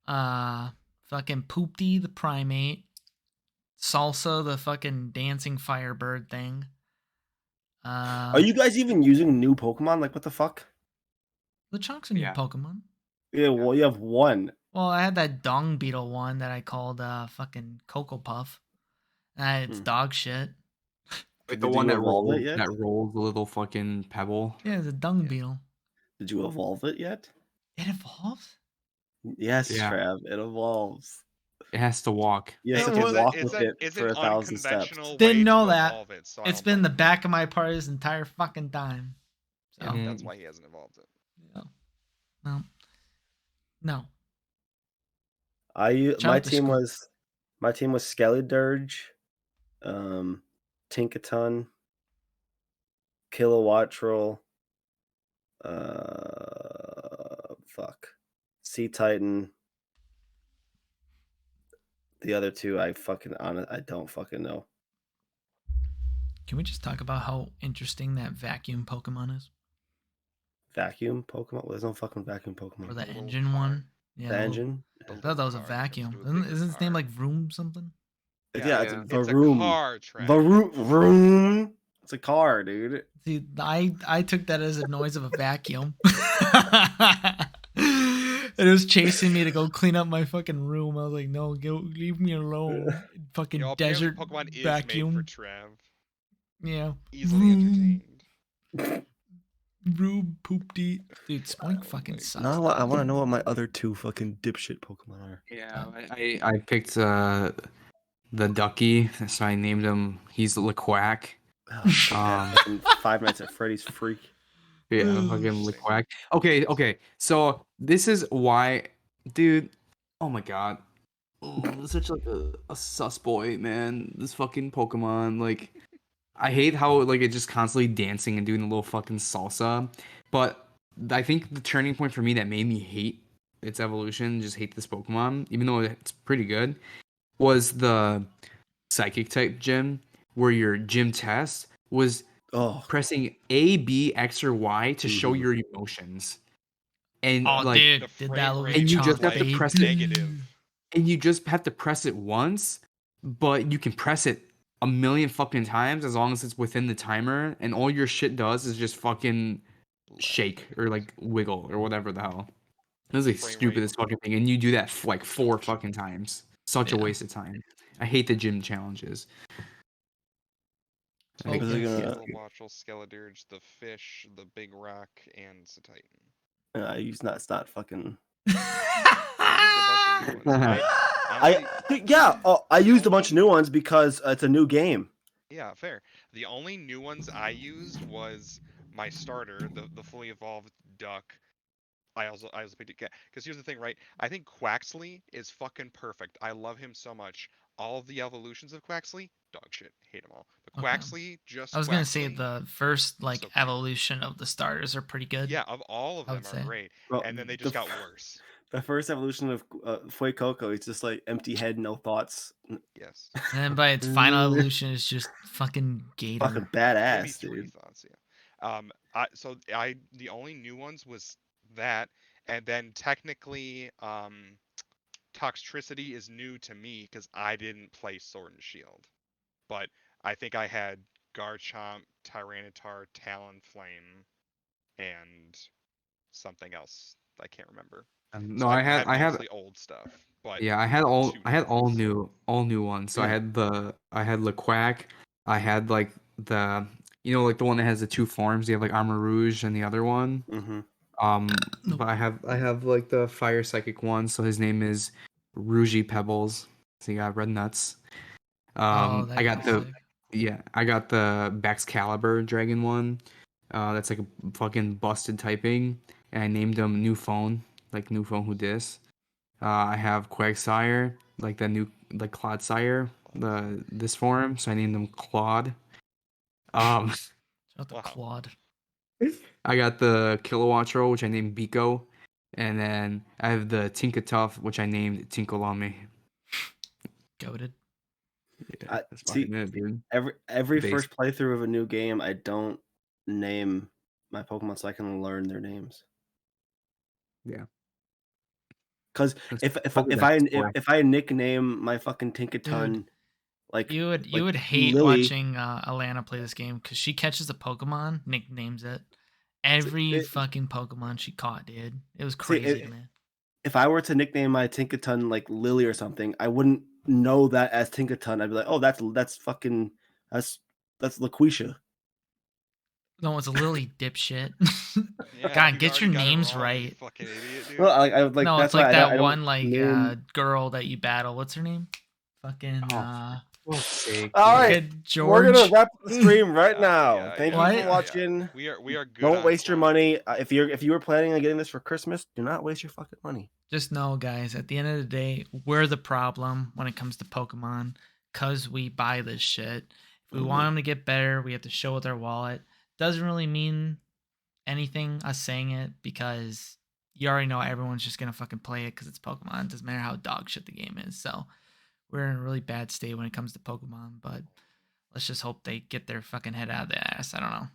Fucking Poopty, the Primate. Salsa, the fucking dancing firebird thing. Are you guys even using new Pokemon? Like, what the fuck? Lechonk's a new Pokemon. Yeah, well, you have one. Well, I had that Dong Beetle one that I called fucking Cocoa Puff. It's dog shit. Like the one that rolls the little fucking pebble. Yeah, it's a Dung Beetle. Did you evolve it yet? It evolves? Yes, Trav, it evolves. It has to walk. Yes, you can walk with it for 1,000 steps. Didn't know that. It's been the back of my party this entire fucking time. So. Yeah, that's why he hasn't evolved it. No. My team was Skeledirge, Tinkaton, Kilowattrel, Sea Titan. The other two, I don't fucking know. Can we just talk about how interesting that vacuum Pokemon is? Vacuum Pokemon? Well, there's no fucking vacuum Pokemon. Or the engine one? Yeah, the engine? I thought that was a vacuum. Isn't his name like Vroom something? Yeah, it's a car, Vroom. It's a car, dude. See, I took that as a noise of a vacuum. It was chasing me to go clean up my fucking room. I was like, no, leave me alone. Fucking desert Pokemon is vacuum. made for Trav. Yeah. Easily entertained. Rube Poopty. Dude, Spoink fucking sucks. No, I want to know what my other two fucking dipshit Pokemon are. Yeah, I picked the Ducky, so I named him. He's Lequack. Fucking Five Nights at Freddy's freak. Yeah, fucking Lequack. Okay. So this is why, dude. Oh my god, such like a sus boy, man. This fucking Pokemon, like, I hate how like it's just constantly dancing and doing the little fucking salsa. But I think the turning point for me that made me hate its evolution, just hate this Pokemon, even though it's pretty good, was the Psychic type gym, where your gym test was pressing A, B, X, or Y to show your emotions. And like, dude, did that little and you just have to press it. negative. And you just have to press it once, but you can press it a million fucking times as long as it's within the timer, and all your shit does is just fucking shake or like wiggle or whatever the hell. This is the stupidest fucking thing, and you do that like 4 fucking times. Such a waste of time. I hate the gym challenges. Watchel, Skeledirge, the fish, the big rock, and Titan. I use not fucking. I used a bunch of new ones because it's a new game. Yeah, fair. The only new ones I used was my starter, the fully evolved duck. I also picked it because here's the thing, right? I think Quaxley is fucking perfect. I love him so much. All of the evolutions of Quaxley, dog shit, hate them all. But Quaxley, just I was gonna say the first like evolution of the starters are pretty good. Yeah, of all of them are great, and then they just got worse. The first evolution of Fuecoco, it's just like empty head, no thoughts. Yes. And then by its final evolution, it's just fucking gator. Fucking badass, Maybe 3 dude. thoughts, yeah. The only new ones was that, and then technically, Toxtricity is new to me because I didn't play Sword and Shield, but I think I had Garchomp, Tyranitar, Talonflame, and something else I can't remember. No, so I had mostly old stuff, but yeah, I had all new ones. So I had Lequack, I had like the like the one that has the 2 forms. You have like Armor Rouge and the other one. Mm-hmm. But I have like the fire psychic one. So his name is Rougy Pebbles. So you got red nuts. I got I got the Baxcalibur dragon one. That's like a fucking busted typing, and I named him New Phone, like New Phone Who Dis. I have Quagsire, like the new like Clodsire, this form, so I named him Claude. Claude. I got the Kilowattrel, which I named Biko, and then I have the Tinkatuff, which I named Tinkalame. Goated. Yeah, dude. Every first playthrough of a new game, I don't name my Pokemon so I can learn their names. Yeah. Because if I nickname my fucking Tinkaton, like you would hate Lily, watching Alana play this game because she catches a Pokemon, nicknames it. Every fucking Pokemon she caught, dude. It was crazy, man. If I were to nickname my Tinkaton like Lily or something, I wouldn't know that as Tinkaton. I'd be like, oh, that's LaQuisha. No, it's a Lily, dipshit. God, get your names right. Fucking idiot, dude. Well, no, it's like that one girl that you battle. What's her name? Fucking. All right, George. We're gonna wrap the stream right now. Thank you for watching. We are good. Don't waste your money. If you were planning on getting this for Christmas, do not waste your fucking money. Just know, guys, at the end of the day, we're the problem when it comes to Pokemon because we buy this shit. If we want them to get better, we have to show with our wallet. Doesn't really mean anything, us saying it, because you already know everyone's just going to fucking play it because it's Pokemon. It doesn't matter how dog shit the game is. So we're in a really bad state when it comes to Pokemon, but let's just hope they get their fucking head out of their ass. I don't know.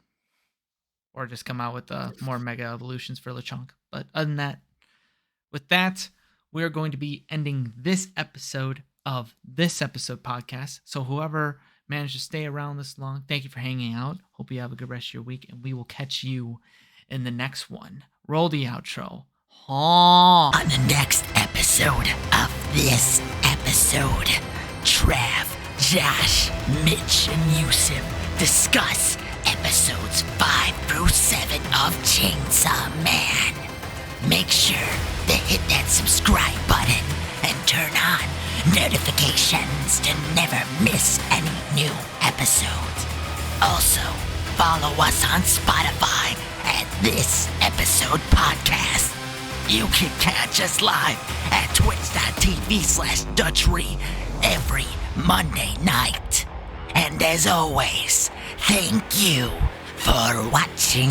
Or just come out with more mega evolutions for Lechonk. But other than that, with that, we're going to be ending this episode of This Episode Podcast. So whoever managed to stay around this long, thank you for hanging out. Hope you have a good rest of your week, and we will catch you in the next one. Roll the outro. On the next episode of This Episode, Trav, Josh, Mitch, and Yossef discuss episodes 5 through 7 of Chainsaw Man. Make sure to hit that subscribe button and turn on notifications to never miss any new episodes. Also, follow us on Spotify at This Episode Podcast. You can catch us live at twitch.tv/Dutchery every Monday night. And as always, thank you for watching.